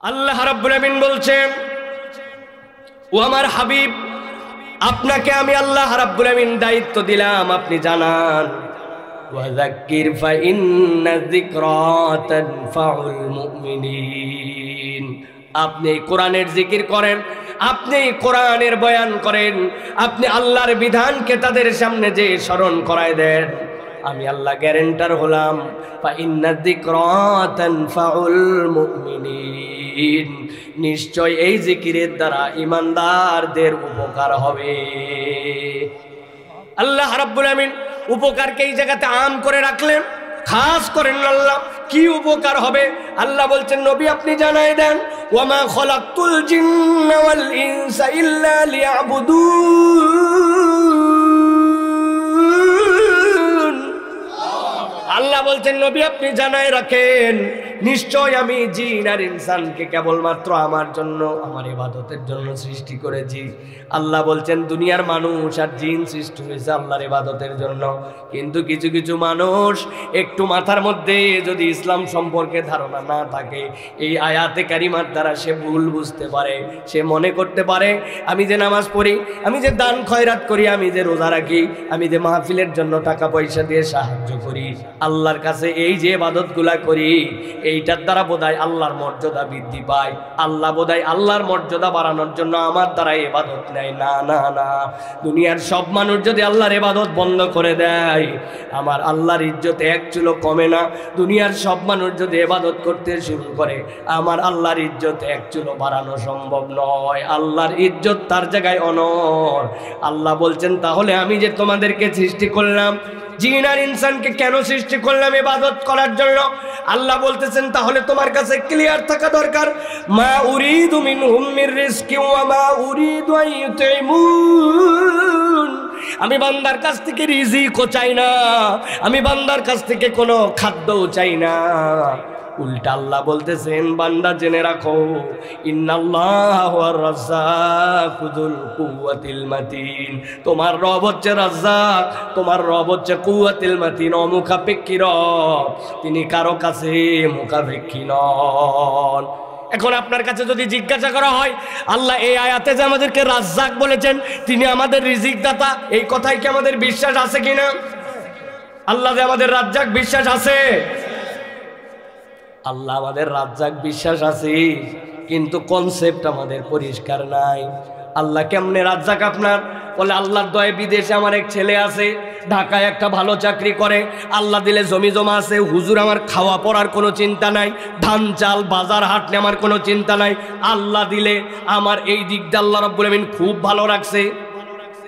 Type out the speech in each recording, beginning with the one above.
আল্লাহ রাব্বুল আমিন বলছেন, ও আমার হাবিব, আপনাকে আমি আল্লাহ রাব্বুল আমিন দায়িত্ব দিলাম, আপনি জানান, ওয়াযাক্কির ফাইন্না যিকরা তানফাউল মুমিনিন। আপনি কোরআনের জিকির করেন, আপনি কোরআনের বয়ান করেন, আপনি আল্লাহর বিধানকে তাদের সামনে যে স্মরণ করায় দেন, আমি আল্লাহ গ্যারান্টার হলাম, ফাইন্না যিকরা তানফাউল মুমিনিন, নিশ্চয় এই জিকিরের দ্বারা ঈমানদারদের উপকার হবে। আল্লাহ রাব্বুল আমিন উপকারকে এই জায়গাতে আম করে রাখলেন, খাস করেন আল্লাহ কি উপকার হবে। আল্লাহ বলছেন, নবী আপনি জানাই দেন, ওয়ামা খলাকতুল জিন্না ওয়াল ইনসা ইল্লা লিয়াবুদুন। আল্লাহ বলছেন, নবী আপনি জানাই রাখেন, নিশ্চয় আমি জিন আর ইনসানকে কেবলমাত্র আমার জন্য, আমার ইবাদতের জন্য সৃষ্টি করেছি। আল্লাহ বলছেন, দুনিয়ার মানুষ আর জিন সৃষ্টি হয়েছে আল্লাহর ইবাদতের জন্য। কিন্তু কিছু কিছু মানুষ একটু মাথার মধ্যে যদি ইসলাম সম্পর্কে ধারণা না থাকে, এই আয়াতে কারিমার দ্বারা সে ভুল বুঝতে পারে, সে মনে করতে পারে আমি যে নামাজ পড়ি, আমি যে দান খয়রাত করি, আমি যে রোজা রাখি, আমি যে মাহফিলের জন্য টাকা পয়সা দিয়ে সাহায্য করি, আল্লাহর কাছে এই যে ইবাদতগুলা করি, এইটার দ্বারা বোধহয় আল্লাহর মর্যাদা বৃদ্ধি পায়, আল্লাহ বোধহয় আল্লাহর মর্যাদা বাড়ানোর জন্য আমার দ্বারা ইবাদত নেয়। না না না, দুনিয়ার সব মানুষ যদি আল্লাহর ইবাদত বন্ধ করে দেয়, আমার আল্লাহর ইজ্জত এক চুলো কমে না। দুনিয়ার সব মানুষ যদি ইবাদত করতে শুরু করে, আমার আল্লাহর ইজ্জত এক চুলো বাড়ানো সম্ভব নয়। আল্লাহর ইজ্জত তার জায়গায় অনর। আল্লাহ বলছেন, তাহলে আমি যে তোমাদেরকে সৃষ্টি করলাম, জিন আর ইনসানকে কেন সৃষ্টি করলাম? ইবাদত করার জন্য। আল্লাহ বলতেছেন, তাহলে তোমার কাছে ক্লিয়ার থাকা দরকার, মা উরিদু মিনহুম মির রিজকি ওয়া মা উরিদু আন ইউতিমুন। আমি বান্দার কাছ থেকে রিজিকও চাই না, আমি বান্দার কাছ থেকে কোনো খাদ্যও চাই না। উল্টা আল্লাহ বলতেছেন, বান্দা জেনে রাখো, ইন্নাল্লাহু আর রাজ্জাকু যুল কুওয়াতিল মাতিন। তোমার রব হচ্ছে রাজ্জাক, তোমার রব হচ্ছে কুওয়াতিল মাতিন, অমুখাপেক্ষী রব, তিনি কারো কাছে মুখাপেক্ষী নন। এখন আপনার কাছে যদি জিজ্ঞাসা করা হয়, আল্লাহ এই আয়াতে যে আমাদেরকে রাজ্জাক বলেছেন, তিনি আমাদের রিজিক দাতা, এই কথায় কি আমাদের বিশ্বাস আছে কিনা? আল্লাহ যে আমাদের রাজ্জাক, বিশ্বাস আছে? আল্লাহ আমাদের রাজ্জাক, বিশ্বাস আছে, কিন্তু কনসেপ্ট আমাদের পরিষ্কার নাই। আল্লাহ কেমনে রাজ্জাক আপনার? বলে, আল্লাহর দয়ায় বিদেশে আমার এক ছেলে আছে, ঢাকায় একটা ভালো চাকরি করে, আল্লাহ দিলে জমি জমা আছে, হুজুর আমার খাওয়া পড়ার কোনো চিন্তা নাই, ধান চাল বাজার হাট নিয়ে আমার কোনো চিন্তা নাই, আল্লাহ দিলে আমার এই দিকটা আল্লাহ রাব্বুল আমিন খুব ভালো রাখছে।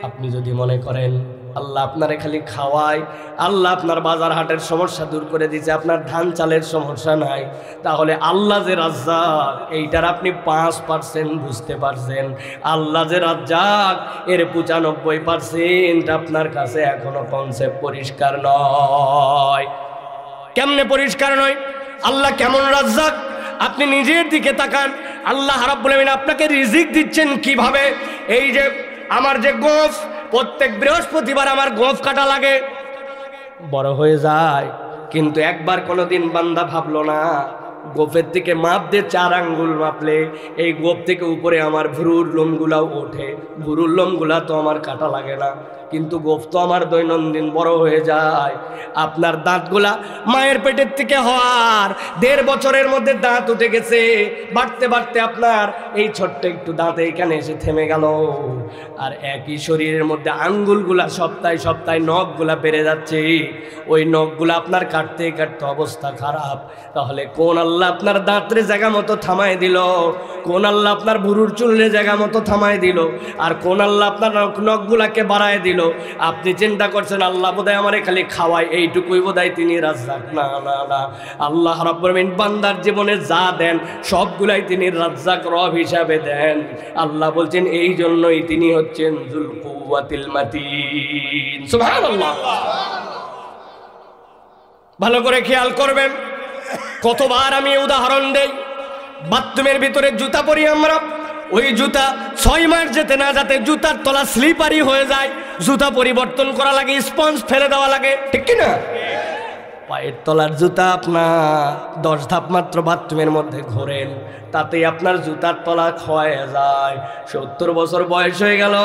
আপনি যদি মনে করেন আল্লাহ আপনারে খালি খাওয়ায়, আল্লাহ আপনার বাজার হাটের সমস্যা দূর করে দিয়েছে, আপনার ধান চালের সমস্যা নাই, তাহলে আল্লাহ যে রাজ্জাক এইটার আপনি 5% বুঝতে পারছেন। আল্লাহ যে রাজ্জাক এর 95% আপনার কাছে এখনো কনসেপ্ট পরিষ্কার নয়। কেমনে পরিষ্কার নয়? আল্লাহ কেমন রাজ্জাক আপনি নিজের দিকে তাকান। আল্লাহ রাব্বুল আমিন আপনাকে রিজিক দিচ্ছেন কিভাবে? এই যে আমার যে গোঁফ, প্রত্যেক বৃহস্পতিবার আমার গোঁফ কাটা লাগে, বড় হয়ে যায়, কিন্তু একবার কোনোদিন বান্দা ভাবলো না গোফের থেকে মাপ দিয়ে 4 আঙ্গুল মাপলে এই গোফ থেকে উপরে আমার ভুরুর লোমগুলাও ওঠে, ভুরুর লোমগুলা তো আমার কাটা লাগে না, কিন্তু গোফ তো আমার দৈনন্দিন বড় হয়ে যায়। আপনার দাঁতগুলা মায়ের পেটের থেকে হওয়ার 1.5 বছরের মধ্যে দাঁত উঠে গেছে, বাড়তে বাড়তে আপনার এই ছোট্ট একটু দাঁত এইখানে এসে থেমে গেল। আর একই শরীরের মধ্যে আঙ্গুলগুলা সপ্তাহে সপ্তাহে নখগুলা বেড়ে যাচ্ছে, ওই নখগুলা আপনার কাটতে কাটতে অবস্থা খারাপ। তাহলে কোন আল্লাহ আপনার দাঁতরে জায়গা মতো থামায় দিল? কোন আল্লাহ আপনার ভুরুর চুলে জায়গা মতো থামায় দিল? আর কোন আল্লাহ আপনার নখগুলাকে বাড়ায় দিল? আপনি চিন্তা করছেন আল্লাহ বোধহয় আমারে খালি খাওয়ায়, এইটুকুই বোধহয় তিনি রাজ্জাক। না না না, আল্লাহ রাব্বুল আমিন বান্দার জীবনে যা দেন সবগুলাই তিনি রাজ্জাক, রব হিসাবে দেন। আল্লাহ বলছেন, এই জন্যই তিনি হচ্ছেন যুল কুওয়াতিল মাতিন। সুবহানাল্লাহ। ভালো করে খেয়াল করবেন, কতবার আমি উদাহরণ দেই, বাথরুমের ভিতরে জুতা পরি আমরা, ওই জুতা 6 মাস যেতে না যাতে জুতার তলা স্লিপারি হয়ে যায়, জুতা পরিবর্তন করা লাগে, স্পঞ্জ ফেলে দেওয়া লাগে, ঠিক কিনা? পায়ের তলার জুতা আপনার 10 ধাপ মাত্র বাথরুমের মধ্যে ঘোরেন, তাতেই আপনার জুতার তলা ক্ষয় যায়। 70 বছর বয়স হয়ে গেল,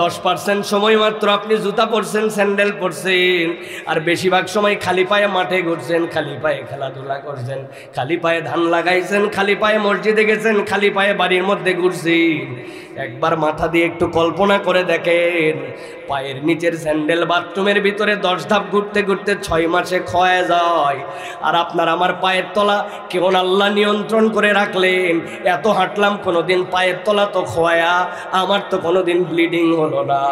10% সময় মাত্র আপনি জুতা পরছেন, স্যান্ডেল পরছেন, আর বেশিরভাগ সময় খালি পায়ে মাঠে ঘুরছেন, খালি পায়ে খেলাধুলা করছেন, খালি পায়ে ধান লাগাইছেন, খালি পায়ে মসজিদে গেছেন, খালি পায়ে বাড়ির মধ্যে ঘুরছেন। একবার মাথা দিয়ে একটু কল্পনা করে দেখেন, পায়ের নিচের স্যান্ডেল বাথরুমের ভিতরে 10 ধাপ ঘুরতে ঘুরতে 6 মাসে ক্ষয় যায়, আর আপনার আমার পায়ের তলা কেমন আল্লাহ নিয়ন্ত্রণ করে রাখলেন। এত হাঁটলাম, কোনোদিন পায়ের তলা তো ক্ষয়া, আমার তো কোনোদিন ব্লিডিং হলো না।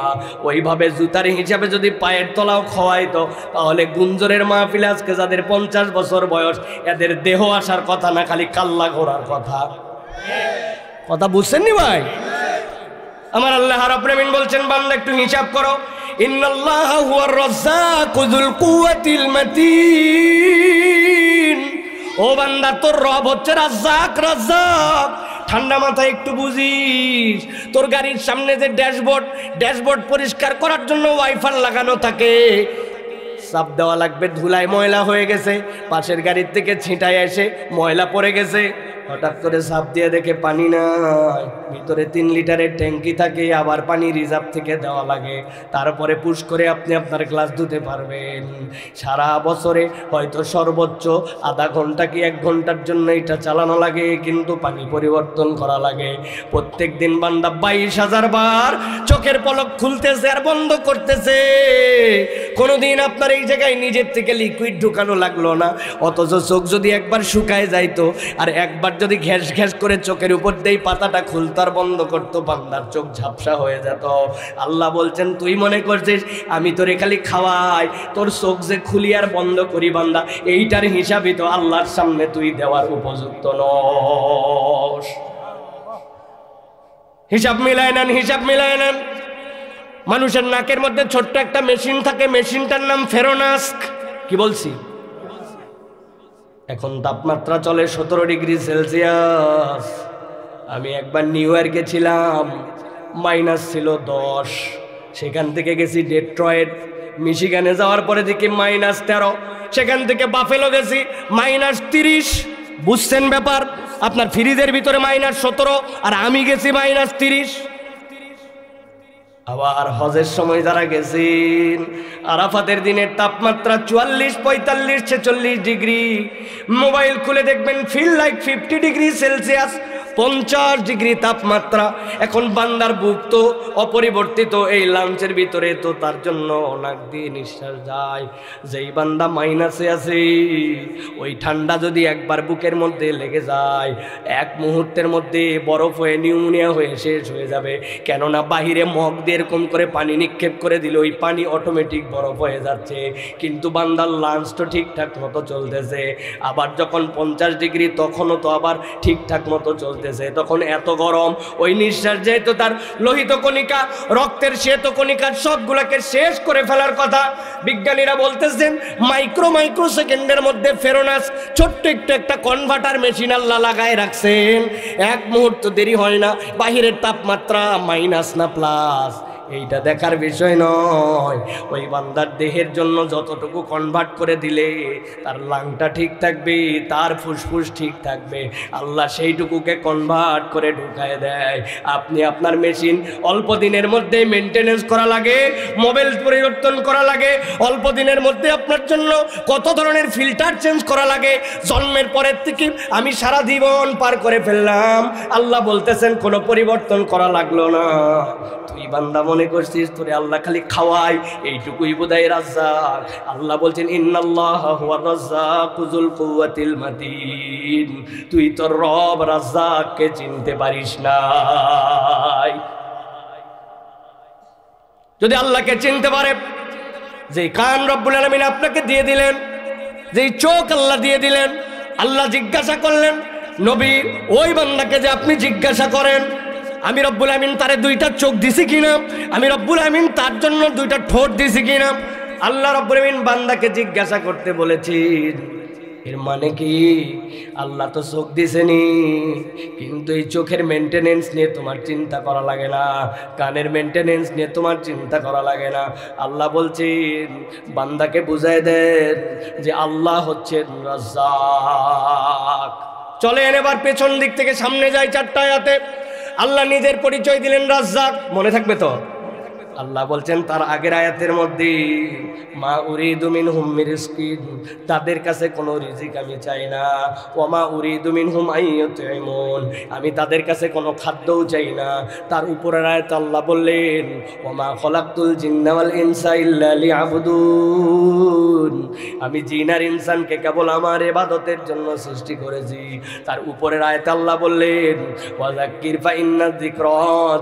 ওইভাবে জুতার হিসাবে যদি পায়ের তলাও খোয়াইতো, তাহলে গুঞ্জরের মাহফিলে আজকে যাদের 50 বছর বয়স, এদের দেহ আসার কথা না, খালি কাল্লা ঘোরার কথা। কথা বুঝছেন নি ভাই? আমার আল্লাহ রাব্বুল আমিন বলছেন, বান্দা একটু হিসাব করো, ইন্নাল্লাহা হুয়ার রাজ্জাকু যুল কুওয়াতিল মাতিন। ও বান্দা, তোর রব হচ্ছে রাজ্জাক। রাজ্জাক ঠান্ডা মাথায় একটু বুঝিস। তোর গাড়ির সামনে যে ড্যাশবোর্ড পরিষ্কার করার জন্য ওয়াইফার লাগানো থাকে, চাপ দেওয়া লাগবে, ধুলায় ময়লা হয়ে গেছে, পাশের গাড়ির থেকে ছিটায় এসে ময়লা পড়ে গেছে, হঠাৎ করে চাপ দিয়ে দেখে পানি নাই, ভিতরে 3 লিটারের ট্যাঙ্কি থাকে, আবার পানি রিজার্ভ থেকে দেওয়া লাগে, তারপরে পুশ করে আপনি আপনার গ্লাস ধুতে পারবেন। সারা বছরে হয়তো সর্বোচ্চ আধা ঘন্টা কি 1 ঘন্টার জন্য এটা চালানো লাগে, কিন্তু পানি পরিবর্তন করা লাগে। প্রত্যেক দিন বান্দা 22,000 বার চোখের পলক খুলতেছে আর বন্ধ করতেছে। কোনোদিন আপনার এই জায়গায় নিজের থেকে লিকুইড ঢুকানো লাগলো না, অথচ চোখ যদি একবার শুকায় যাইতো আর একবার যদি ঘ্যাস ঘ্যাস করে চোখের উপর দিয়ে পাতাটা খুলতো আর বন্ধ করতো, বান্দার চোখ ঝাপসা হয়ে যেত। আল্লাহ বলছেন, তুই মনে করছিস আমি তোরে খালি খাওয়াই, তোর চোখ যে খুলি আর বন্ধ করি বান্দা, এইটার হিসাবই তো আল্লাহর সামনে তুই দেওয়ার উপযুক্ত নস। হিসাব মিলায় নেন, হিসাব মিলায় নেন। মানুষের নাকের মধ্যে ছোট্ট একটা মেশিন থাকে, মেশিনটার নাম ফেরোনাস্ক। কি বলছি? এখন তাপমাত্রা চলে 17 ডিগ্রি সেলসিয়াস। আমি একবার নিউ ইয়র্কে ছিলাম, মাইনাস ছিল 10। সেখান থেকে গেছি ডেট্রয়েট, মিশিগানে, যাওয়ার পরে দেখি মাইনাস 13। সেখান থেকে বাফেলো গেছি, মাইনাস 30। বুঝছেন ব্যাপার? আপনার ফ্রিজের ভিতরে মাইনাস 17 আর আমি গেছি মাইনাস 30। আবার হজের সময় যারা গেছেন, আরাফাতের দিনের তাপমাত্রা 44, 45, 46 ডিগ্রি। মোবাইল খুলে দেখবেন feel like 50 degree Celsius, 50 degree তাপমাত্রা। এখন বান্দার বুক তো অপরিবর্তিত, এই লাঞ্চের ভিতরে তো তার জন্য নাক দিয়ে নিঃশ্বাস যায়। যেই বান্দা মাইনাসে আছে, ওই ঠান্ডা যদি একবার বুকের মধ্যে লেগে যায়, 1 মুহূর্তের মধ্যে বরফ হয়ে নিউমোনিয়া হয়ে শেষ হয়ে যাবে। কেননা বাহিরে মগ দিয়ে এরকম করে পানি নিক্ষেপ করে দিলে ওই পানি অটোমেটিক বরফ হয়ে যাচ্ছে, কিন্তু বান্দার লাঞ্চ তো ঠিকঠাক মতো চলতেছে। আবার যখন 50 ডিগ্রি, তখনও তো আবার ঠিকঠাক মতো চলতেছে। তখন এত গরম, ওই নিঃশ্বাস যেহেতু তার লোহিত কণিকা, রক্তের শ্বেত কণিকা সবগুলাকে শেষ করে ফেলার কথা। বিজ্ঞানীরা বলতেছেন মাইক্রো সেকেন্ডের মধ্যে ফেরোনাস ছোট্ট একটু একটা কনভার্টার মেশিন আল্লাহ লাগায় রাখছেন। 1 মুহূর্ত দেরি হয় না, বাহিরের তাপমাত্রা মাইনাস না প্লাস, এইটা দেখার বিষয় নয়। ওই বান্দার দেহের জন্য যতটুকু কনভার্ট করে দিলে তার লাংটা ঠিক থাকবে, তার ফুসফুস ঠিক থাকবে, আল্লাহ সেইটুকুকে কনভার্ট করে ঢুকায় দেয়। আপনি আপনার মেশিন অল্প দিনের মধ্যে মেনটেনেন্স করা লাগে, মোবাইল পরিবর্তন করা লাগে, অল্প দিনের মধ্যে আপনার জন্য কত ধরনের ফিল্টার চেঞ্জ করা লাগে। জন্মের পরের থেকে আমি সারা জীবন পার করে ফেললাম, আল্লাহ বলতেছেন কোনো পরিবর্তন করা লাগলো না। তুই বান্দা মনে করছিস তোরে আল্লাহ খালি খাওয়ায়, এইটুকুই বোধহয় রাজ্জাক। আল্লাহ বলছেন, ইন্নাল্লাহা হুয়ার রাজ্জাকু যুল কুওয়াতিল মাতিন। তুই তোর রব রাজ্জাককে চিনতে পারিস নাই। যদি আল্লাহকে চিনতে পারে, যে কান রব্বুল আলামিন আপনাকে দিয়ে দিলেন, যেই চোখ আল্লাহ দিয়ে দিলেন, আল্লাহ জিজ্ঞাসা করলেন নবী ওই বান্দাকে যে আপনি জিজ্ঞাসা করেন আমি রব্বুল আমিন তারে 2টা চোখ দিছি কিনা, আমি রব্বুল আমিন তার জন্য 2টা ঠোঁট দিছি কিনা। আল্লাহ রব্বুল আমিন বান্দাকে জিজ্ঞাসা করতে বলেছেন। এর মানে কি? আল্লাহ তো চোখ দিছেনি, কিন্তু এই চোখের মেনটেনেন্স নিয়ে তোমার চিন্তা করা লাগে না, কানের মেনটেনেন্স নিয়ে তোমার চিন্তা করা লাগে না। আল্লাহ বলছেন বান্দাকে বুঝায় দেন যে আল্লাহ হচ্ছেন রাজ্জাক। চলেন এবার পেছন দিক থেকে সামনে যাই। 4টা আয়াতে আল্লাহ নিজের পরিচয় দিলেন রাজ্জাক, মনে থাকবে তো? আল্লাহ বলছেন তার আগের আয়াতের মধ্যে, মা উরিদু মিনহুম মির রিজকিন, তাদের কাছে কোনো রিজিক আমি চাই না। ওয়া মা উরিদু মিনহুম আইয়ুতঈমুন, আমি তাদের কাছে কোনো খাদ্যও চাই না। তার উপরের আয়াতে আল্লাহ বললেন, ওয়া মা খলাকতুল জিন্না ওয়াল ইনসা ইল্লা লিয়াবুদুন, আমি জিন আর ইনসানকে কেবল আমার ইবাদতের জন্য সৃষ্টি করেছি। তার উপরের আয়াতে আল্লাহ বললেন, ওয়া যাক্কির ফা ইন্না যিকরা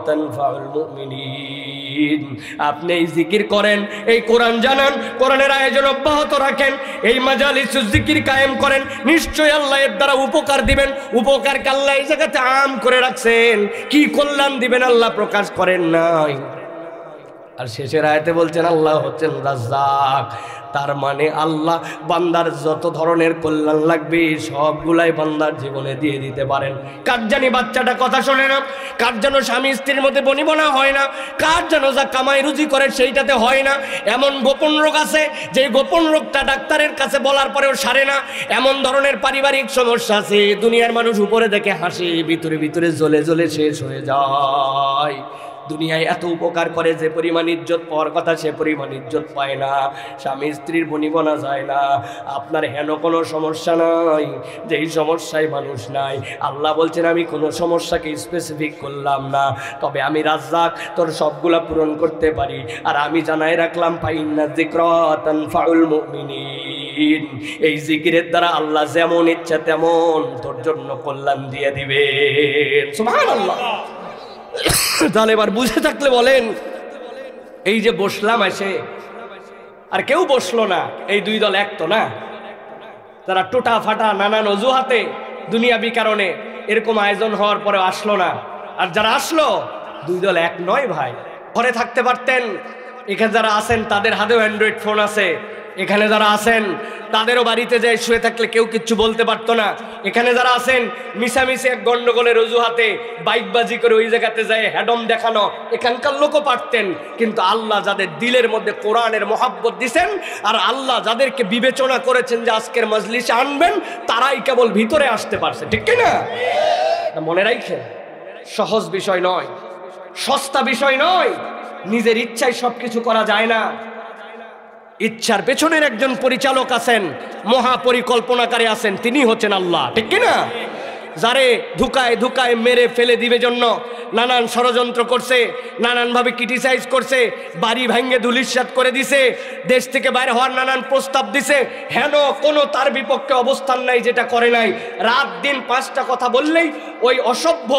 তানফাউল মুমিনিন, আপনি এই জিকির করেন, এই কোরআন জানান, কোরআনের আয়োজন অব্যাহত রাখেন, এই মাজালিসুজ জিকির কায়েম করেন, নিশ্চয়ই আল্লাহ এর দ্বারা উপকার দিবেন। উপকারকে আল্লাহ এই জায়গাতে আম করে রাখছেন, কি কল্যাণ দিবেন আল্লাহ প্রকাশ করেন নাই। আর শেষের আয়াতে বলছেন আল্লাহ হচ্ছেন রাজ্জাক, তার মানে আল্লাহ বান্দার যত ধরনের কল্যাণ লাগবে সবগুলাই বান্দার জীবনে দিয়ে দিতে পারেন। কার জানি বাচ্চাটা কথা শোনে না, কার যেন স্বামী স্ত্রীর মধ্যে বনিবনা হয় না, কার যেন যা কামাই রুজি করে সেইটাতে হয় না। এমন গোপন রোগ আছে যে গোপন রোগটা ডাক্তারের কাছে বলার পরেও সারে না। এমন ধরনের পারিবারিক সমস্যা আছে, দুনিয়ার মানুষ উপরে দেখে হাসি, ভিতরে ভিতরে জ্বলে জ্বলে শেষ হয়ে যায়। দুনিয়ায় এত উপকার করে, যে পরিমাণ ইজ্জত পাওয়ার কথা সে পরিমাণ ইজ্জত পায় না, স্বামী স্ত্রীর বনিবনা যায় না। আপনার হেন কোনো সমস্যা নাই যেই সমস্যায় মানুষ নাই। আল্লাহ বলছেন আমি কোনো সমস্যাকে স্পেসিফিক করলাম না, তবে আমি রাজ্জাক, তোর সবগুলা পূরণ করতে পারি। আর আমি জানাই রাখলাম ফাইন্না যিকরা তানফাউল মুমিনিন, এই জিকিরের দ্বারা আল্লাহ যেমন ইচ্ছা তেমন তোর জন্য কল্যাণ দিয়ে দিবেন। সুবহানাল্লাহ। তাহলে এবার বুঝে থাকলে বলেন, এই যে বসলাম এসে, আর কেউ বসলো না, এই দুই দল এক তো না, তারা টোটা ফাটা নানান অজুহাতে দুনিয়াবি কারণে এরকম আয়োজন হওয়ার পরে আসলো না। আর যারা আসলো দুই দল এক নয় ভাই। ঘরে থাকতে পারতেন। এখানে যারা আছেন তাদের হাতেও অ্যান্ড্রয়েড ফোন আছে, এখানে যারা আছেন তাদেরও বাড়িতে যায় শুয়ে থাকলে কেউ কিচ্ছু বলতে পারতো না। এখানে যারা আছেন মিশামিশি এক গন্ডগোলের অজুহাতে বাইকবাজি করে ওই জায়গাতে যায় হ্যাডম দেখানো, এখানকার লোকও পারতেন। কিন্তু আল্লাহ যাদের দিলের মধ্যে কোরআনের মহাব্বত দিছেন, আর আল্লাহ যাদেরকে বিবেচনা করেছেন যে আজকের মজলিসে আনবেন, তারাই কেবল ভিতরে আসতে পারছে। ঠিক কিনা? মনে রাখেন, সহজ বিষয় নয়, সস্তা বিষয় নয়। নিজের ইচ্ছায় সবকিছু করা যায় না। ইচ্ছার পেছনের একজন পরিচালক আছেন, মহাপরিকল্পনাকারী আছেন, তিনি হচ্ছেন আল্লাহ। ঠিক কিনা? যারে ধুকায় ধুকায় মেরে ফেলে দিবে জন্য নানান ষড়যন্ত্র করছে, নানানভাবে ক্রিটিসাইজ করছে, বাড়ি ভাঙ্গে ধুলিস্যাৎ করে দিছে, দেশ থেকে বাইরে হওয়ার নানান প্রস্তাব দিছে, হেন কোনো তার বিপক্ষে অবস্থান নাই যেটা করে নাই। রাত দিন 5টা কথা বললেই ওই অসভ্য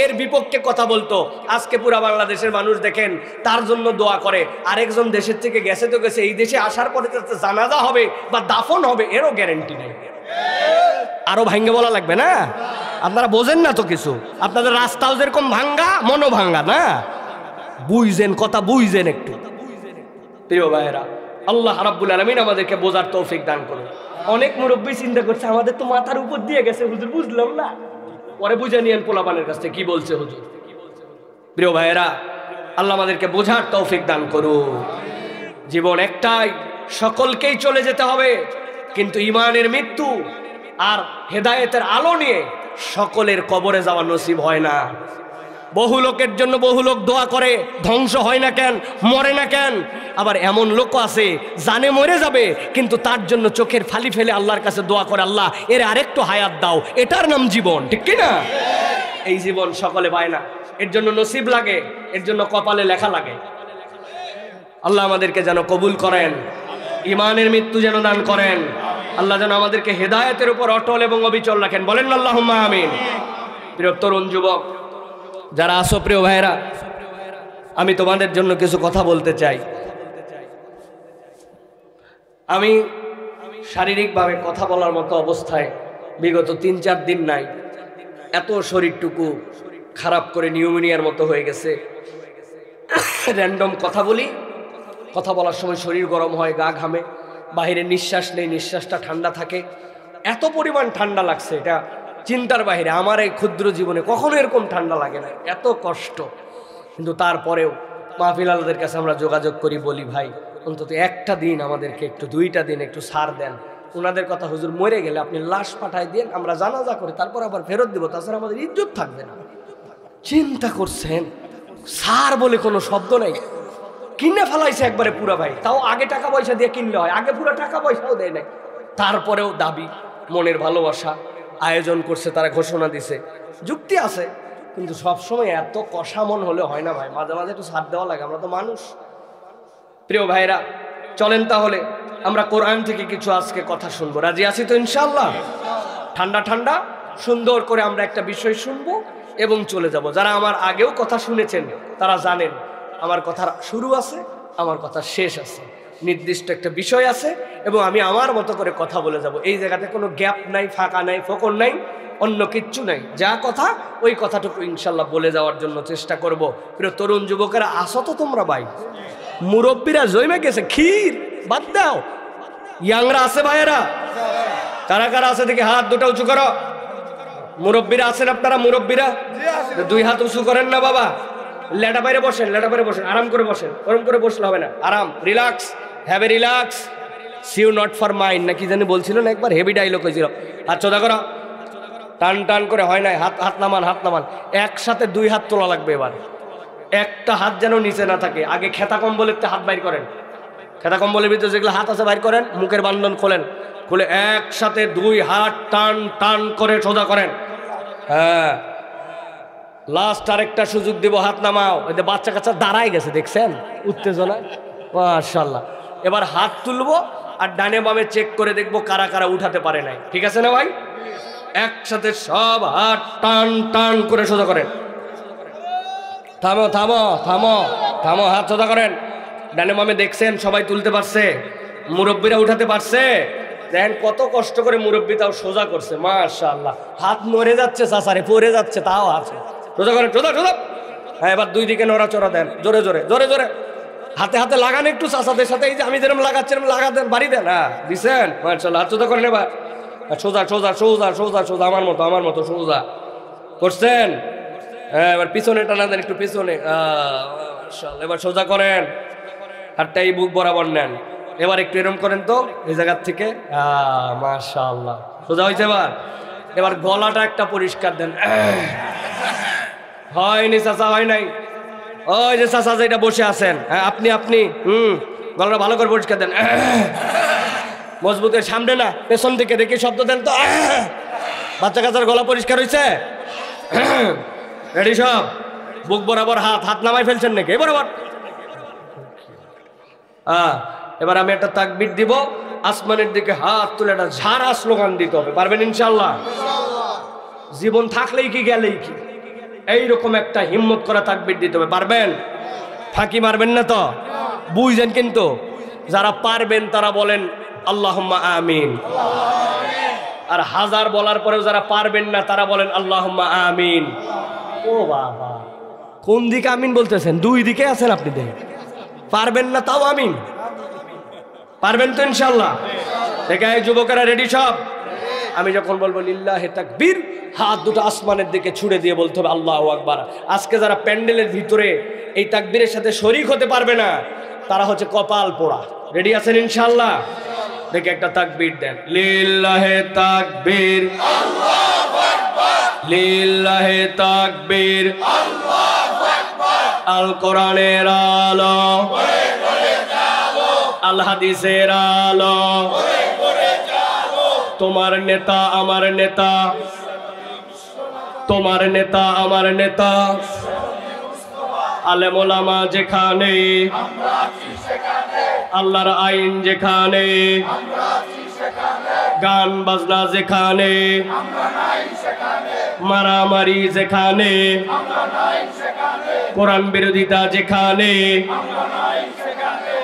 এর বিপক্ষে কথা বলতো। আজকে পুরা বাংলাদেশের মানুষ দেখেন তার জন্য দোয়া করে। আরেকজন দেশের থেকে গেছে তো গেছে, এই দেশে আসার পরে তাতে জানাজা হবে বা দাফন হবে এরও গ্যারেন্টি নেই। আরো ভাঙ্গে বলা লাগবে না? আপনারা বোঝেন না তো কিছু। আপনাদের রাস্তাও যেরকম ভাঙ্গা, মনো ভাঙ্গা না। বুঝছেন কথা, বুঝছেন একটু। প্রিয় ভাইয়েরা, আল্লাহ রাব্বুল আলামিন আমাদেরকে বোঝার তৌফিক দান করুন। অনেক মুরব্বী চিন্তা করছে আমাদের তো মাথার উপর দিয়ে গেছে হুজুর, বুঝলাম না, পরে বুঝে নিয়েন পোলাপানের কাছ থেকে কি বলছে হুজুর। প্রিয় ভাইয়েরা, আল্লাহ আমাদেরকে বোঝার তৌফিক দান করুন। জীবন একটাই, সকলকেই চলে যেতে হবে, কিন্তু ঈমানের মৃত্যু আর হেদায়েতের আলো নিয়ে সকলের কবরে যাওয়া নসিব হয় না। বহু লোকের জন্য বহু লোক দোয়া করে, ধ্বংস হয় না কেন, মরে না কেন? আবার এমন লোক আছে জানে মরে যাবে, কিন্তু তার জন্য চোখের ফালি ফেলে আল্লাহর কাছে দোয়া করে, আল্লাহ এর আরেকটু হায়াত দাও। এটার নাম জীবন। ঠিক কিনা? এই জীবন সকলে পায় না, এর জন্য নসিব লাগে, এর জন্য কপালে লেখা লাগে। আল্লাহ আমাদেরকে যেন কবুল করেন, ঈমানের মৃত্যু যেন দান করেন। আল্লাহ যেন আমাদেরকে হেদায়েতের উপর অটল এবং অবিচল রাখেন। বলেন আল্লাহুম্মা আমিন। প্রিয় তরুণ যুবক যারা আসো, প্রিয় ভাইরা, আমি তোমাদের জন্য কিছু কথা বলতে চাই। আমি শারীরিকভাবে কথা বলার মতো অবস্থায় বিগত 3-4 দিন নাই। এত শরীরটুকু খারাপ করে নিউমোনিয়ার মতো হয়ে গেছে। র্যান্ডম কথা বলি, কথা বলার সময় শরীর গরম হয়, গা ঘামে, বাহিরে নিঃশ্বাস নেই, নিঃশ্বাসটা ঠান্ডা থাকে। এত পরিমাণ ঠান্ডা লাগছে, এটা চিন্তার বাহিরে। আমার এই ক্ষুদ্র জীবনে কখনো এরকম ঠান্ডা লাগে না, এত কষ্ট। কিন্তু তারপরেও মাহফিল আলাদের কাছে আমরা যোগাযোগ করি, বলি ভাই অন্তত একটা দিন আমাদেরকে একটু, 2টা দিন একটু ছাড় দেন, ওনাদের কথা, হুজুর মরে গেলে আপনি লাশ পাঠাই দেন, আমরা জানাজা করে তারপর আবার ফেরত দেবো, তাছাড়া আমাদের ইজ্জত থাকবে না। চিন্তা করছেন, সার বলে কোনো শব্দ নেই, কিনে ফেলাইছে একবারে পুরা ভাই। তাও আগে টাকা পয়সা দিয়ে কিনলে হয়, আগে পুরো টাকা পয়সাও দেয় নাই, তারপরেও দাবি, মনের ভালোবাসা, আয়োজন করছে, তারা ঘোষণা দিছে, যুক্তি আছে। কিন্তু সবসময় এত কষা মন হলে হয় না ভাই, মাঝে মাঝে একটু ছাড় দেওয়া লাগে, আমরা তো মানুষ। প্রিয় ভাইরা, চলেন তাহলে আমরা কোরআন থেকে কিছু আজকে কথা শুনবো, রাজি আছি তো ইনশাআল্লাহ? ঠান্ডা ঠান্ডা সুন্দর করে আমরা একটা বিষয় শুনবো এবং চলে যাব। যারা আমার আগেও কথা শুনেছেন তারা জানেন আমার কথার শুরু আছে, আমার কথার শেষ আছে, নির্দিষ্ট একটা বিষয় আছে এবং আমি আমার মতো করে কথা বলে যাব। এই জায়গাতে কোনো গ্যাপ নাই, ফাঁকা নাই, ফোকর নাই, অন্য কিচ্ছু নাই। যা কথা ওই কথাটুকু ইনশাল্লাহ বলে যাওয়ার জন্য চেষ্টা করব। প্রিয় তরুণ যুবকেরা, আসো তো তোমরা ভাই, মুরব্বীরা জমে গেছে, ক্ষীর বাদ দাও, ইয়াংরা আছে ভাইয়েরা, কারা কারা আছে দেখি হাত দুটো উঁচু করো। মুরব্বীরা আছেন আপনারা? মুরব্বীরা দুই হাত উঁচু করেন না বাবা, লেটা বাইরে বসেন, লেটা বাইরে বসেন, আরাম করে বসেন, ওরম করে বসলে হবে না, আরাম, রিল্যাক্স, হ্যাভ এ রিল্যাক্স, সিউ নট ফর মাইন্ড না কি জানি বলছিল না একবার, হেভি ডায়লগ হয়েছিল। হাত চোদা করো, টান টান করে হয় নাই, হাত হাত নামান, হাত নামান, একসাথে দুই হাত তোলা লাগবে। এবার একটা হাত যেন নিচে না থাকে। আগে খেতা কম্বলের হাত বাইর করেন, খেতা কম্বলের ভিতরে যেগুলো হাত আছে বাইর করেন, মুখের বান্ধন খোলেন, খুলে একসাথে দুই হাত টান টান করে সোজা করেন। হ্যাঁ, লাস্ট আরেকটা সুযোগ দিব, হাত নামাও। ওই যে বাচ্চা কাচ্চা দাঁড়ায় গেছে দেখছেন উত্তেজনায়, মাশাআল্লাহ। এবার হাত তুলবো আর ডানে বামে চেক করে দেখবো কারা কারা উঠাতে পারে নাই, ঠিক আছে না ভাই? একসাথে সব হাত টান টান করে সোজা করেন। থামো থামো থামো থামো, হাত সোজা করেন। ডানে বামে দেখছেন সবাই তুলতে পারছে, মুরব্বীরা উঠাতে পারছে। দেখেন কত কষ্ট করে মুরব্বী তাও সোজা করছে, মাশাআল্লাহ। হাত নড়ে যাচ্ছে, চাচারে পড়ে যাচ্ছে, তাও আছে, সোজা করেন, সোজা সোজা। হ্যাঁ, এবার দুই দিকে নড়াচড়া দেন, জোরে জোরে জোরে জোরে, হাতে হাতে লাগান একটু চাচাদের সাথে, এই যে আমি যেরকম লাগাচ্ছি এরকম লাগা দেন, বাড়ি দেন। হ্যাঁ, দিচ্ছেন, মাশাআল্লাহ। হাত সোজা করেন এবার, সোজা সোজা সোজা সোজা সোজা, আমার মতো আমার মতো সোজা করছেন। হ্যাঁ, এবার পিছনে টানা দেন, একটু পিছনে, এবার সোজা করেন, হাতটা এই বুক বরাবর নেন। এবার একটু এরকম করেন তো এই জায়গার থেকে, মাশাআল্লাহ, সোজা হয়েছে। এবার এবার গলাটা একটা পরিষ্কার দেন। হয়নি চাচা, হয় নাই। ওই যে চাচা যেটা বসে আছেন, হ্যাঁ আপনি আপনি গলাটা ভালো করে পরিষ্কার দেন, মজবুতের সামনে না পেছন থেকে দেখে শব্দ দেন তো। বাচ্চা কাচ্চার গলা পরিষ্কার হয়েছে? রেডি সব? বুক বরাবর হাত, হাত নামাই ফেলছেন নাকি? বরাবর। এবার আমি একটা তাকবীর দিব, আসমানের দিকে হাত তুলে একটা ঝাড়া স্লোগান দিতে হবে, পারবেন ইনশাআল্লাহ? জীবন থাকলেই কি গেলেই কি, এইরকম একটা হিম্মত করা তাকবীর দিতে হবে, পারবেন? ফাঁকি মারবেন না তো, বুঝছেন? কিন্তু যারা পারবেন তারা বলেন আল্লাহুম্মা আমিন। আর হাজার বলার পরেও যারা পারবেন না তারা বলেন আল্লাহুম্মা আমিন। ও বাবা, কোন দিকে আমিন বলতেছেন? দুই দিকে আছেন আপনি, দেখেন পারবেন না তাও আমিন। পারবেন তো ইনশাআল্লাহ? দেখে এই যুবকেরা রেডি সব? আমি যখন বলবো লিল্লাহে তাকবীর, হাত দুটো আসমানের দিকে ছুড়ে দিয়ে বলতে হবে আল্লাহু আকবার। আজকে যারা প্যান্ডেলের ভিতরে এই তাকবীরের সাথে শরীক হতে পারবে না তারা হচ্ছে কপাল পোড়া। রেডি আছেন ইনশাআল্লাহ? দেখে একটা তাকবীর দেন, লিল্লাহে তাকবীর, আল্লাহু আকবার, লিল্লাহে তাকবীর, আল্লাহু আকবার। আল কোরআনের আলো, আল হাদিসের আলো, তোমার নেতা আমার নেতা, তোমার নেতা আমার নেতা, আলেম ওলামা যেখানে, আল্লাহর আইন যেখানে, গান বাজনা যেখানে, মারামারি যেখানে, কোরআন বিরোধিতা যেখানে,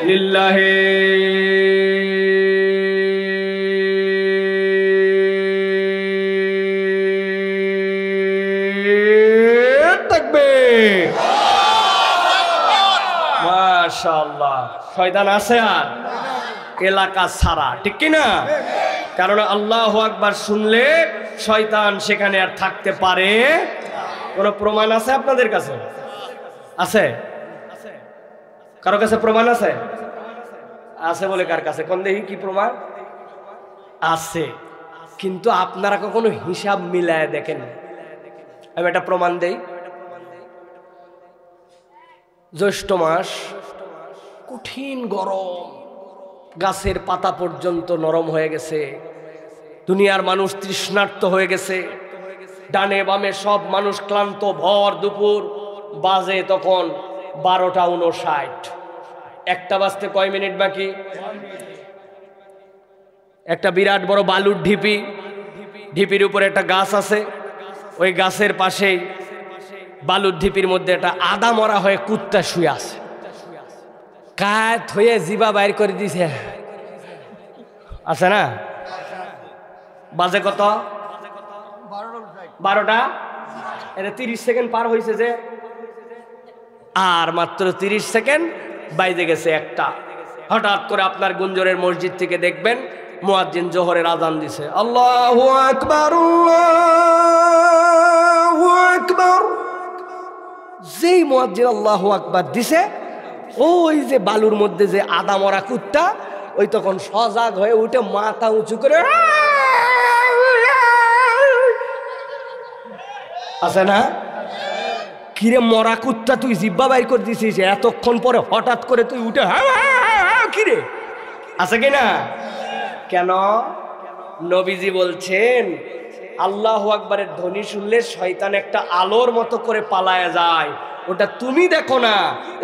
লিল্লাহে তাকবীর। মাশাআল্লাহ। শয়তান আছে আর এলাকা ছাড়া, ঠিক কি না? কারণ আল্লাহু আকবার শুনলে শয়তান সেখানে আর থাকতে পারে। কোন প্রমাণ আছে আপনাদের কাছে? আছে? কারো কাছে প্রমাণ আছে? আছে বলে কার কাছে? কোন দেখি কি প্রমাণ? আছে, কিন্তু আপনারা কখনো হিসাব মিলায় দেখেন। আমি একটা প্রমাণ দেই। জ্যৈষ্ঠ মাস, কঠিন গরম, গাছের পাতা পর্যন্ত নরম হয়ে গেছে, দুনিয়ার মানুষ তৃষ্ণার্ত হয়ে গেছে, ডানে বামে সব মানুষ ক্লান্ত, ভর দুপুর বাজে তখন 12:59। একটা বাজতে কয় মিনিট বাকি? একটা বিরাট বড় বালুর ঢিপি, ঢিপির উপরে একটা গাছ আছে, ওই গাছের পাশেই বালুর ঢিপির মধ্যে একটা আদা মরা হয়ে কুত্তা শুয়ে আছে, কাত হয়ে জিবা বাইর করে দিছে, আছে না? বাজে কত? 12টা। এটা 30 সেকেন্ড পার হয়েছে যে, আর মাত্র 30 সেকেন্ড বাইজে গেছে একটা। হঠাৎ করে আপনার গুঞ্জরের মসজিদ থেকে দেখবেন মুয়াজ্জিন জোহরের আজান দিছে, আল্লাহু আকবার আল্লাহু আকবার। যেই মুয়াজ্জিন আল্লাহু আকবার দিছে, ওই যে বালুর মধ্যে যে আদা মরা কুত্তা, ওই তখন সজাগ হয়ে উঠে মাথা উঁচু করে আছে না? কিরে মরা কুত্তা, তুই জিব্বা বাইর করে দিছিস, এতক্ষণ পরে হঠাৎ করে তুই উঠে কিরে, আছে কিনা? কেন? নবীজি বলছেন আল্লাহু আকবারের ধ্বনি শুনলে শয়তান একটা আলোর মতো করে পালায়া যায়, ওটা তুমি দেখো না,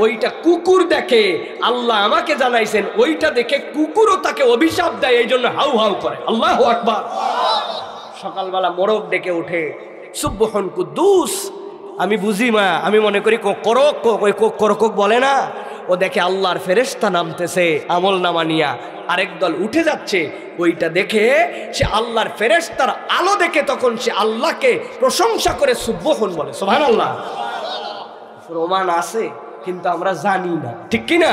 ওইটা কুকুর দেখে। আল্লাহ আমাকে জানাইছেন ওইটা দেখে কুকুরও তাকে অভিশাপ দেয়, এই জন্য হাউ হাউ করে। আল্লাহু আকবার। সকালবেলা মোরগ ডেকে উঠে, সুবহান কুদ্দুস। আমি বুঝি মা, আমি মনে করি কোকরক, ওই কোকরক বলে না, ও দেখে আল্লাহর ফেরেশতা নামতেছে আমল নামা নিয়া, আরেক দল উঠে যাচ্ছে, ওইটা দেখে সে আল্লাহর ফেরেশতার আলো দেখে তখন সে আল্লাহকে প্রশংসা করে সুবহান বলে। সুবহানাল্লাহ। প্রমাণ আছে, কিন্তু আমরা জানি না, ঠিক কি না?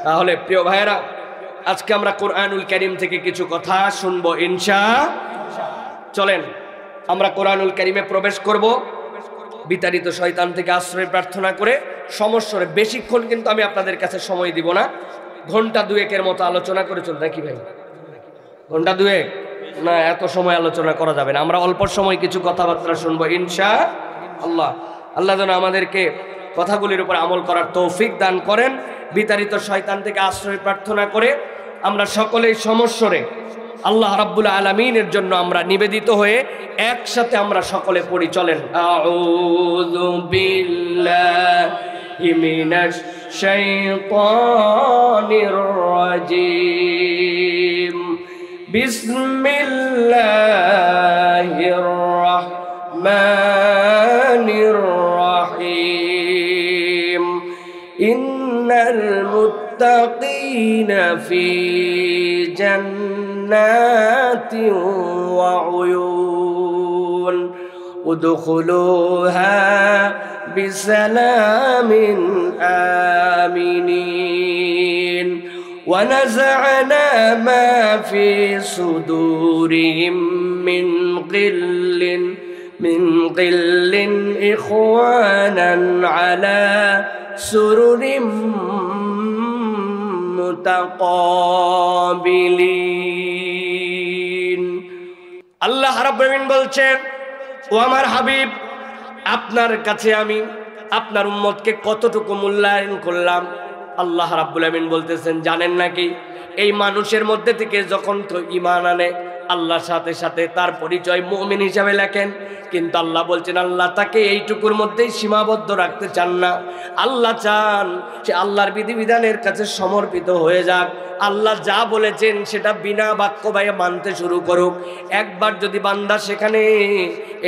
তাহলে প্রিয় ভাইয়েরা, আজকে আমরা কোরআনুল কারীম থেকে কিছু কথা শুনবো ইনশাআল্লাহ। চলেন আমরা কোরআনুল কারীমে প্রবেশ করব, বিতাড়িত শয়তান থেকে আশ্রয় প্রার্থনা করে সমস্যারে। বেশিক্ষণ কিন্তু আমি আপনাদের কাছে সময় দিব না, ঘন্টা দুয়েকের মতো আলোচনা করে চল, নাকি ভাই? ঘন্টা দুয়েক না, এত সময় আলোচনা করা যাবে না। আমরা অল্প সময় কিছু কথাবার্তা শুনবো ইনশাআল্লাহ। আল্লাহ যেন আমাদেরকে কথাগুলির উপর আমল করার তৌফিক দান করেন। বিতাড়িত শয়তান থেকে আশ্রয় প্রার্থনা করে আমরা সকলেই সমস্যারে আল্লাহ রাব্বুল আলামিনের জন্য আমরা নিবেদিত হয়ে একসাথে আমরা সকলে পড়ি। চলেন, আউযু বিল্লাহি মিনাশ শাইতানির রাজিম, বিসমিল্লাহির রাহমানির রাহিম, ইন্নাল মুত্তাকিনা ফি জান্নাতিন ওয়া উয়ুন, উদখুলুহা বিসালামিন আমিনিন, ওয়া নাযআনা মা ফি সুদুরিহিম মিন গিল্লিন ইখওয়ানান আলা সুরুরিম মুতাকাবিলিন। আল্লাহ রাব্বুল আলামিন বলছেন, ও আমার হাবিব, আপনার কাছে আমি আপনার উম্মতকে কতটুকু মূল্যায়ন করলাম। আল্লাহ রাব্বুল আলামিন বলতেছেন, জানেন নাকি এই মানুষের মধ্যে থেকে যখন তো ঈমান আনে আল্লাহর সাথে সাথে তার পরিচয় মুমিন হিসাবে লেখেন, কিন্তু আল্লাহ বলছেন আল্লাহ তাকে এইটুকুর মধ্যেই সীমাবদ্ধ রাখতে চান না। আল্লাহ চান সে আল্লাহর বিধিবিধানের কাছে সমর্পিত হয়ে যাক, আল্লাহ যা বলেছেন সেটা বিনা বাক্য ব্যয়ে মানতে শুরু করুক। একবার যদি বান্দা সেখানে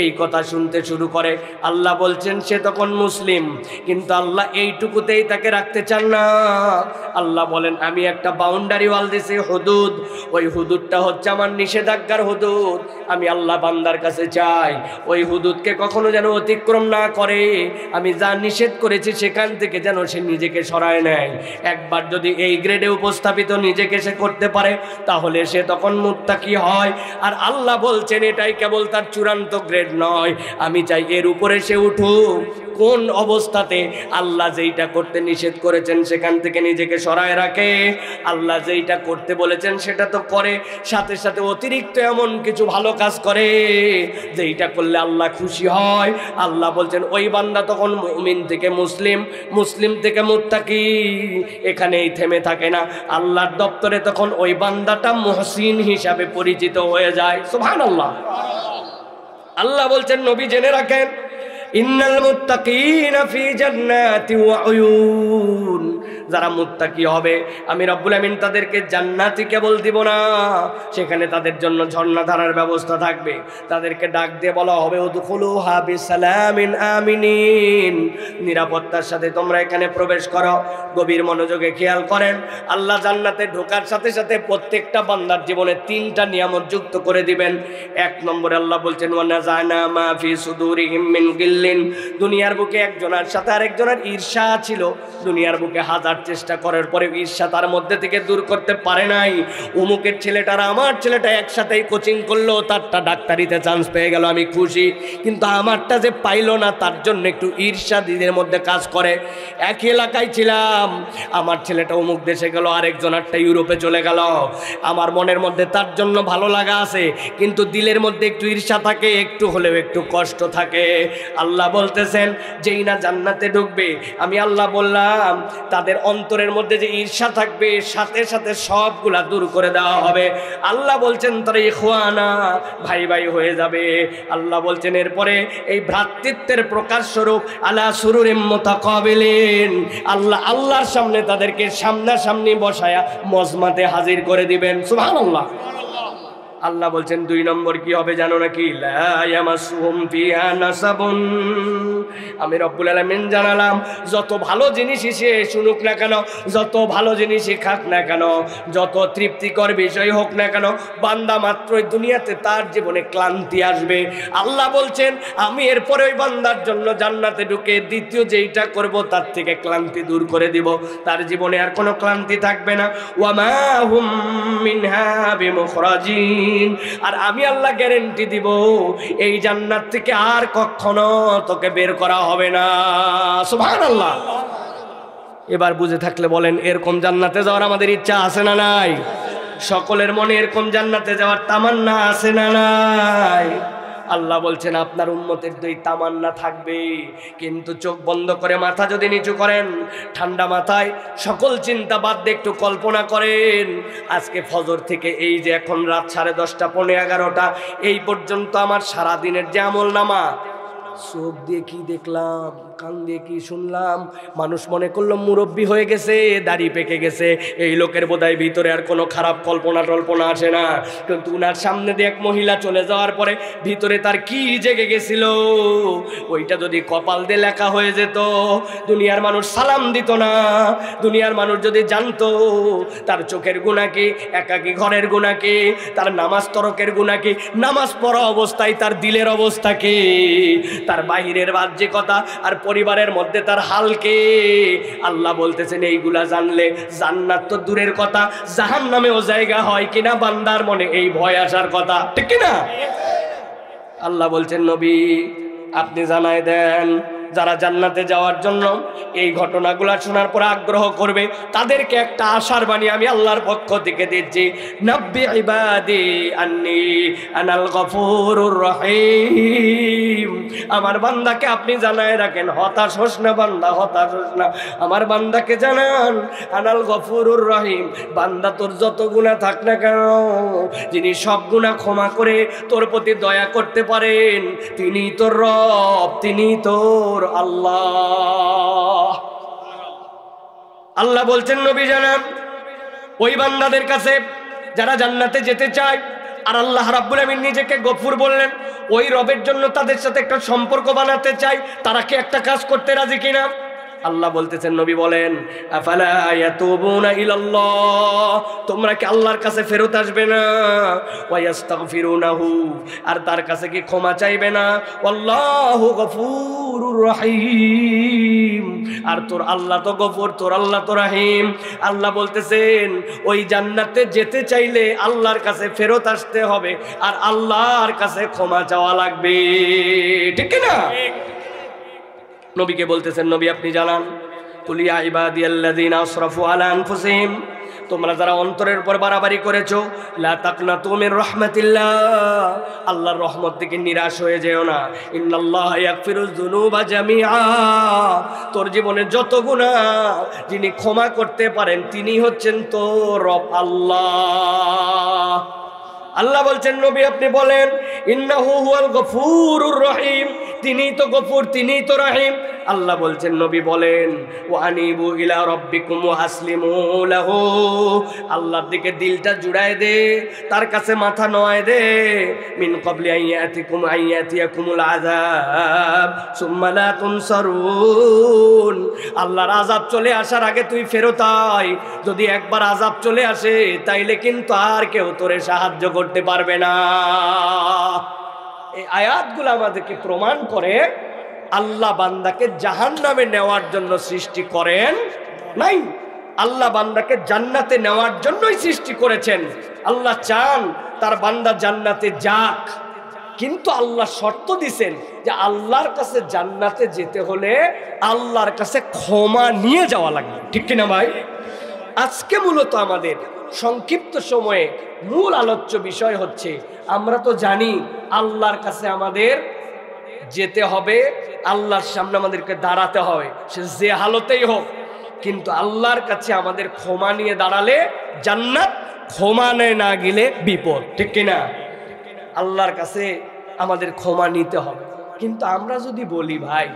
এই কথা শুনতে শুরু করে, আল্লাহ বলছেন সে তখন মুসলিম। কিন্তু আল্লাহ এইটুকুতেই তাকে রাখতে চান না। আল্লাহ বলেন আমি একটা বাউন্ডারি ওয়াল দিছি, হুদুদ, ওই হুদুদটা হচ্ছে আমার নিষেধাজ্ঞার হুদুদ। আমি আল্লাহ বান্দার কাছে চাই ওই হুদুদকে কখনো যেন অতিক্রম না করে, আমি যা নিষেধ করেছি সেখান থেকে যেন সে নিজেকে সরায় নেয়। একবার যদি এই গ্রেডে উপস্থাপিত নিজেকে সে করতে পারে তাহলে সে তখন মুত্তাকি হয়। আর আল্লাহ বলছেন এটাই কেবল তার চূড়ান্ত গ্রেড নয়, আমি চাই এর উপরে সে উঠুক। কোন অবস্থাতে আল্লাহ যেইটা করতে নিষেধ করেছেন সেখান থেকে নিজেকে সরায় রাখে, আল্লাহ যেইটা করতে বলেছেন সেটা তো করে, সাথে সাথে অতিরিক্ত এমন কিছু ভালো কাজ করে যেইটা করলে আল্লাহ খুশি হয়। আল্লাহ বলছেন ওই বান্দা তখন মুমিন থেকে মুসলিম, মুসলিম থেকে মুত্তাকি, এখানেই থেমে থাকে না। আল্লাহর দপ্তরে তখন ওই বান্দাটা মুহসিন হিসাবে পরিচিত হয়ে যায়। সুবহানাল্লাহ। আল্লাহ বলছেন নবী জেনে রাখেন, ইন্নাল মুত্তাকিনা ফি জান্নাতি ওয়া উয়ুন, যারা মুত্তাকি হবে আমি রব্বুল আমিন তাদেরকে জান্নাতি কেবল দিব না, সেখানে তাদের জন্য ঝর্ণাধারার ব্যবস্থা থাকবে। তাদেরকে ডাক দিয়ে বলা হবে উদখুলুহা বিসালামিন আমিনিন, নিরাপত্তার সাথে তোমরা এখানে প্রবেশ করো। গভীর মনোযোগে খেয়াল করেন, আল্লাহ জান্নাতে ঢোকার সাথে সাথে প্রত্যেকটা বান্দার জীবনে 3টা নিয়ামত যুক্ত করে দিবেন। 1 নম্বরে আল্লাহ বলছেন ওয়া নাযানা মা ফি সুদুরিহিম মিন গিল্লিন, দুনিয়ার বুকে একজনের সাথে আরেকজনের ঈর্ষা ছিল, দুনিয়ার বুকে হাজার চেষ্টা করার পরে ঈর্ষা তার মধ্যে থেকে দূর করতে পারে নাই। অমুকের ছেলেটার আমার ছেলেটা একসাথেই কোচিং করলো, তারটা ডাক্তারিতে চান্স পেয়ে গেল, আমি খুশি, কিন্তু আমারটা যে পাইলো না তার জন্য একটু ঈর্ষা দিদের মধ্যে কাজ করে। একই এলাকায় ছিলাম, আমার ছেলেটা অমুক দেশে গেল, আরেকজনেরটা ইউরোপে চলে গেল, আমার মনের মধ্যে তার জন্য ভালো লাগা আছে, কিন্তু দিলের মধ্যে একটু ঈর্ষা থাকে, একটু হলেও একটু কষ্ট থাকে। আল্লাহ বলতেছেন যেই না জান্নাতে ঢুকবে আমি আল্লাহ বললাম তাদের অন্তরের মধ্যে যে ঈর্ষা থাকবে সাথে সাথে সবগুলা দূর করে দেওয়া হবে। আল্লাহ বলছেন তারা ইখওয়ানা, ভাই ভাই হয়ে যাবে। আল্লাহ বলছেন এরপরে এই ভ্রাতৃত্বের প্রকাশ স্বরূপ আলা সুরুরিম মুতাকাবিলিন, আল্লাহ আল্লাহর সামনে তাদেরকে সামনাসামনি বসায়া মজমাতে হাজির করে দিবেন। সুবহানাল্লাহ। আল্লাহ বলছেন 2 নম্বর কি হবে জানো নাকি, লা ইয়ামাসুহুম ফিহা নাসাবুন, আমি রব্বুল আলামিন জানালাম যত ভালো জিনিসই সে শুনুক না কেন, যত ভালো জিনিসই খাক না কেন, যত তৃপ্তিকর বিষয় হোক না কেন, বান্দা মাত্রই দুনিয়াতে তার জীবনে ক্লান্তি আসবে। আল্লাহ বলছেন আমি এরপরে ওই বান্দার জন্য জান্নাতে ঢুকে দ্বিতীয় যেইটা করব তার থেকে ক্লান্তি দূর করে দিব, তার জীবনে আর কোনো ক্লান্তি থাকবে না। ওয়া মা হুম মিনহা বিমুখরাজিন, আর আমি আল্লাহ গ্যারান্টি দিব এই জান্নাত থেকে আর কখনো তোকে বের করা হবে না। সুবহানাল্লাহ। এবার বুঝে থাকলে বলেন এরকম জান্নাতে যাওয়ার আমাদের ইচ্ছা আছে না নাই? সকলের মনে এরকম জান্নাতে যাওয়ার তামান্না আছে না নাই? আল্লাহ বলছেন আপনার উম্মতের 2 তামান্না থাকবে, কিন্তু চোখ বন্ধ করে মাথা যদি নিচু করেন, ঠান্ডা মাথায় সকল চিন্তা বাদ দিয়ে একটু কল্পনা করেন, আজকে ফজর থেকে এই যে এখন রাত 10:30 পৌনে 11টা এই পর্যন্ত আমার সারা দিনের যে আমল নামা, চোখ দিয়ে কি দেখলাম, কান দিয়ে কি শুনলাম, মানুষ মনে করলো মুরব্বী হয়ে গেছে, দাড়ি পেকে গেছে, এই লোকের বোধহয় ভিতরে আর কোনো খারাপ কল্পনা টল্পনা আসে না, কিন্তু উনার সামনে দিয়ে এক মহিলা চলে যাওয়ার পরে ভিতরে তার কি জেগে গেছিল ওইটা যদি কপাল দিয়ে লেখা হয়ে যেত, দুনিয়ার মানুষ সালাম দিত না। দুনিয়ার মানুষ যদি জানতো তার চোখের গুনাহ কি, একাকী ঘরের গুনাহ কি, তার নামাজ তরকের গুনাহ কি, নামাজ পড়া অবস্থায় তার দিলের অবস্থা কি, তার বাহিরের বাহ্যিকতা আর পরিবারের মধ্যে তার হালকে, আল্লাহ বলতেছেন এইগুলা জানলে জান্নাত তো দূরের কথা, জাহান্নামেও জায়গা হয় কিনা বান্দার মনে এই ভয় আসার কথা, ঠিক কিনা? আল্লাহ বলছেন নবী আপনি জানাই দেন যারা জান্নাতে যাওয়ার জন্য এই ঘটনাগুলো শোনার পর আগ্রহ করবে তাদেরকে একটা আশার বাণী আমি আল্লাহর পক্ষ থেকে দিচ্ছি, নাব্বি ইবাদি আন্নী আনাল গফুরুর রহিম, আমার বান্দাকে আপনি জানায় রাখেন, হতাশ হোস না বান্দা, হতাশ হোস না, আমার বান্দাকে জানান আনাল গফুরুর রহিম, বান্দা তোর যত গুনাহ থাক না কেন, যিনি সব গুনাহ ক্ষমা করে তোর প্রতি দয়া করতে পারেন তিনি তোর রব, তিনি তোর আল্লাহ। আল্লাহ বলছেন নবী জানান ওই বান্দাদের কাছে যারা জান্নাতে যেতে চায়, আর আল্লাহ রাব্বুল আমিন নিজেকে গফুর বললেন, ওই রবের জন্য তাদের সাথে একটা সম্পর্ক বানাতে চাই, তারা কি একটা কাজ করতে রাজি কিনা? আল্লাহ বলতেছেন নবী বলেন আফালা ইয়াতুবুনা ইলাল্লাহ, তোমরা কি আল্লাহর কাছে ফেরত আসবে না? ওয়া ইস্তাগফিরুনাহু, আর তার কাছে কি ক্ষমা চাইবে না? আল্লাহু গফুরুর রহিম, আর তোর আল্লাহ তো গফুর, তোর আল্লাহ তো রহিম। আল্লাহ বলতেছেন ওই জান্নাতে যেতে চাইলে আল্লাহর কাছে ফেরত আসতে হবে আর আল্লাহর কাছে ক্ষমা চাওয়া লাগবে, ঠিক না? নবীকে বলতেছেন, নবী আপনি জানান, কুল ইয়া ইবাদিয়াল্লাযীনা আসরাফু আলা আনফুসিহিম, তোমরা যারা অন্তরের উপর বাড়াবাড়ি করেছো, লা তাকনাতু মির রাহমাতিল্লাহ, আল্লাহর রহমত থেকে নিরাশ হয়ে যেও না। ইন্নাল্লাহা ইয়াগফিরুয যুনুবা জামিআ, তোর জীবনে যত গুনাহ যিনি ক্ষমা করতে পারেন তিনি হচ্ছেন তোর রব আল্লাহ। আল্লাহ বলছেন, নবী আপনি বলেন, ইন্নাহু হুয়াল গফুরুর রহিম, তিনিই তো গফুর, তিনিই তো রহিম। আল্লাহ বলছেন, নবী বলেন, ওয়া আনিবু ইলা রাব্বিকুম ওয়া আসলিমু লাহু, আল্লাহর দিকে দিলটা জুড়ায় দে, তার কাছে মাথা নোয়ায় দে। মিন ক্বাবলি আইয়াতিয়াকুমুল আযাব সুম্মা লা তুনসারুন, আল্লাহর আযাব চলে আসার আগে তুই ফেরত আয়। যদি একবার আযাব চলে আসে তাইলে কিন্তু আর কেউ তোরে সাহায্য করতে পারবে না। এই আয়াতগুলো আমাদেরকে প্রমাণ করে আল্লাহ বান্দাকে জাহান্নামে নেওয়ার জন্য সৃষ্টি করেন নাই, আল্লাহ বান্দাকে জান্নাতে নেওয়ার জন্যই সৃষ্টি করেছেন। আল্লাহ চান তার বান্দা জান্নাতে যাক, কিন্তু আল্লাহ শর্ত দিছেন যে আল্লাহর কাছে জান্নাতে যেতে হলে আল্লাহর কাছে ক্ষমা নিয়ে যাওয়া লাগবে। ঠিক কিনা ভাই? আজকে মূলত আমাদের সংক্ষিপ্ত সময়ে মূল আলোচ্য বিষয় হচ্ছে, আমরা তো জানি আল্লাহর কাছে আমাদের যেতে হবে, আল্লাহর সামনে আমাদেরকে দাঁড়াতে হবে, সে যে হালতেই হোক, কিন্তু আল্লাহর কাছে আমাদের ক্ষমা নিয়ে দাঁড়ালে জান্নাত, ক্ষমা নিয়ে না গেলে বিপদ। ঠিক কিনা? আল্লাহর কাছে আমাদের ক্ষমা নিতে হবে। কিন্তু আমরা যদি বলি ভাই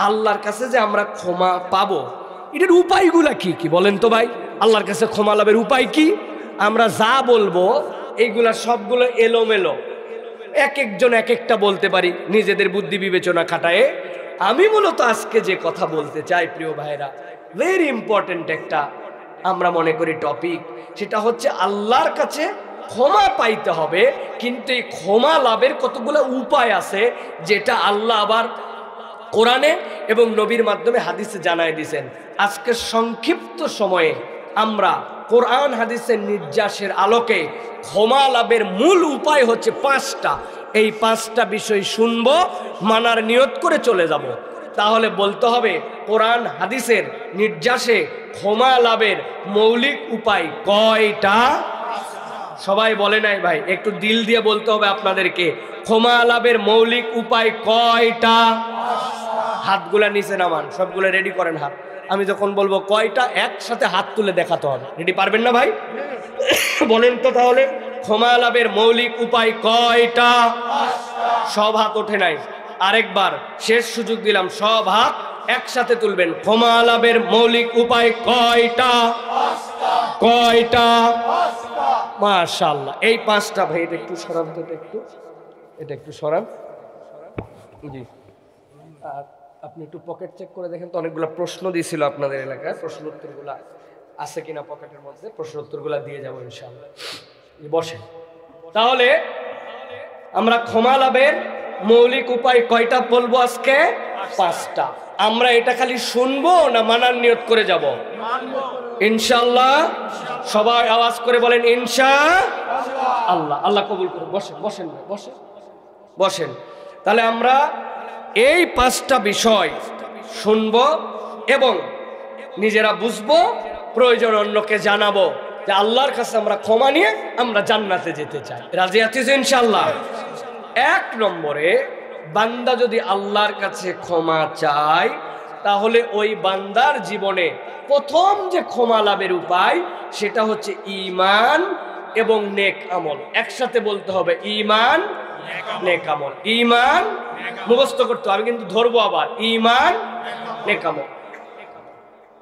আল্লাহর কাছে যে আমরা ক্ষমা পাবো, এটার উপায়গুলা কি কি বলেন তো ভাই? আল্লাহর কাছে ক্ষমা লাভের উপায় কি? আমরা যা বলবো এইগুলা সবগুলো এলোমেলো, এক একজন এক একটা বলতে পারি নিজেদের বুদ্ধি বিবেচনা খাটায়। আমি মূলত আজকে যে কথা বলতে চাই প্রিয় ভাইরা, ভেরি ইম্পর্টেন্ট একটা আমরা মনে করি টপিক, সেটা হচ্ছে আল্লাহর কাছে ক্ষমা পাইতে হবে, কিন্তু এই ক্ষমা লাভের কতগুলো উপায় আছে যেটা আল্লাহ আবার কোরআনে এবং নবীর মাধ্যমে হাদিসে জানায় দিয়েছেন। আজকে সংক্ষিপ্ত সময়ে আমরা কোরআন হাদিসের নির্যাসের আলোকে ক্ষমা লাভের মূল উপায় হচ্ছে 5টা। এই 5টা বিষয় শুনবো, মানার নিয়ত করে চলে যাব। তাহলে বলতে হবে কোরআন হাদিসের নির্যাসে ক্ষমা লাভের মৌলিক উপায় কয়টা? সবাই বলে নাই ভাই, একটু দিল দিয়ে বলতে হবে আপনাদেরকে, ক্ষমা লাভের মৌলিক উপায় কয়টা? হাতগুলা নিচে নামান, সবগুলো রেডি করেন হাত। আমি যখন বলবো কয়টা, একসাথে হাত তুলে দেখাতে হবে। রেডি? পারবেন না ভাই? বলেন তো তাহলে, ক্ষমা লাভের মৌলিক উপায় কয়টা? সব হাত ওঠে নাই, আরেকবার শেষ সুযোগ দিলাম, সব হাত একসাথে তুলবেন। ক্ষমা লাভের মৌলিক উপায় কয়টা? কয়টা? মাশাআল্লাহ, এই 5টা। ভাই এটা একটু সরান তো, এটা একটু সরান। জি, আর আপনি একটু পকেট চেক করে দেখেন তো, অনেকগুলো প্রশ্ন দিয়েছিল আপনাদের এলাকায়, প্রশ্ন উত্তরগুলা আছে কিনা পকেটের মধ্যে, প্রশ্ন উত্তরগুলা দিয়ে যাবো ইনশাআল্লাহ। বসেন। তাহলে আমরা ক্ষমা লাভের মৌলিক উপায় কয়টা বলবো আজকে? 5টা। আমরা এটা খালি শুনবো না মানার নিয়ত করে যাব? ইনশাআল্লাহ। সবাই আওয়াজ করে বলেন ইনশাআল্লাহ। আল্লাহ কবুল করুন। বসেন বসেন বসেন বসেন। তাহলে আমরা এই 5টা বিষয় শুনবো এবং নিজেরা বুঝবো, প্রয়োজন অন্যকে জানাবো যে আল্লাহর কাছে আমরা ক্ষমা নিয়ে আমরা জান্নাতে যেতে চাই। রাজি আছিস ইনশাআল্লাহ? 1 নম্বরে, বান্দা যদি আল্লাহর কাছে ক্ষমা চায় তাহলে ওই বান্দার জীবনে প্রথম যে ক্ষমা লাভের উপায় সেটা হচ্ছে ঈমান এবং নেক আমল। একসাথে বলতে হবে, ঈমান নেক আমল। ঈমান মুখস্থ করতে হবে, আমি কিন্তু ধরবো আবার, ঈমান নেক আমল।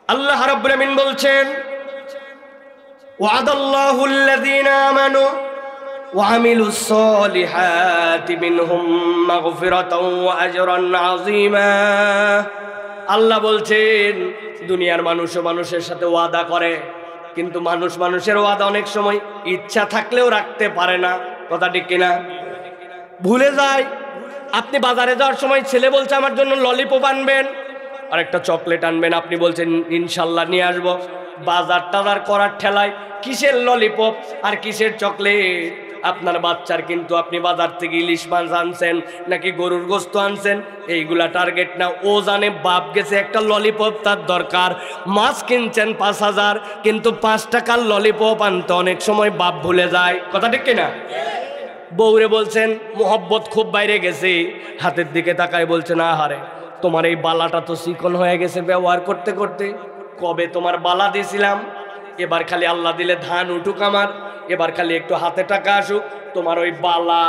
আল্লাহ রাব্বুল আমিন বলছেন, ওয়াদাল্লাহুল লাযীনা আমানু ওয়া আমিলুস সালিহাতি মিনহুম মাগফিরাতাও ওয়া আজরান আযীমা। আল্লাহ বলছেন, দুনিয়ার মানুষও মানুষের সাথে ওয়াদা করে, কিন্তু মানুষ মানুষের ওয়াদা অনেক সময় ইচ্ছা থাকলেও রাখতে পারে না। কথা ঠিক কিনা? ভুলে যায়। আপনি বাজারে যাওয়ার সময় ছেলে বলছে আমার জন্য ললিপপ আনবেন, আর একটা চকলেট আনবেন, আপনি বলছেন ইনশাল্লাহ নিয়ে আসবো। বাজার টাজার করার ঠেলায় কিসের ললিপপ আর কিসের চকলেট আপনার বাচ্চার কিন্তু আপনি বাজার থেকে ইলিশ মাছ আনছেন নাকি গরুর গোস্ত আনছেন এইগুলা টার্গেট না। ও জানে বাপ গেছে একটা ললিপপ তার দরকার, মাছ কিনছেন 5,000, কিন্তু 5 টাকার ললিপপ আনতে অনেক সময় বাপ ভুলে যায়। কথা ঠিক কিনা? বউরে বলছেন মোহব্বত খুব বাইরে গেছে, হাতের দিকে তাকায় বলছে না হারে তোমার এই বালাটা তো চিকন হয়ে গেছে ব্যবহার করতে করতে, কবে তোমার বালা দিয়েছিলাম, এবার খালি আল্লাহ দিলে ধান উঠুক আমার, এবার খালি একটু হাতে টাকা আসুক, তোমার ওই বালা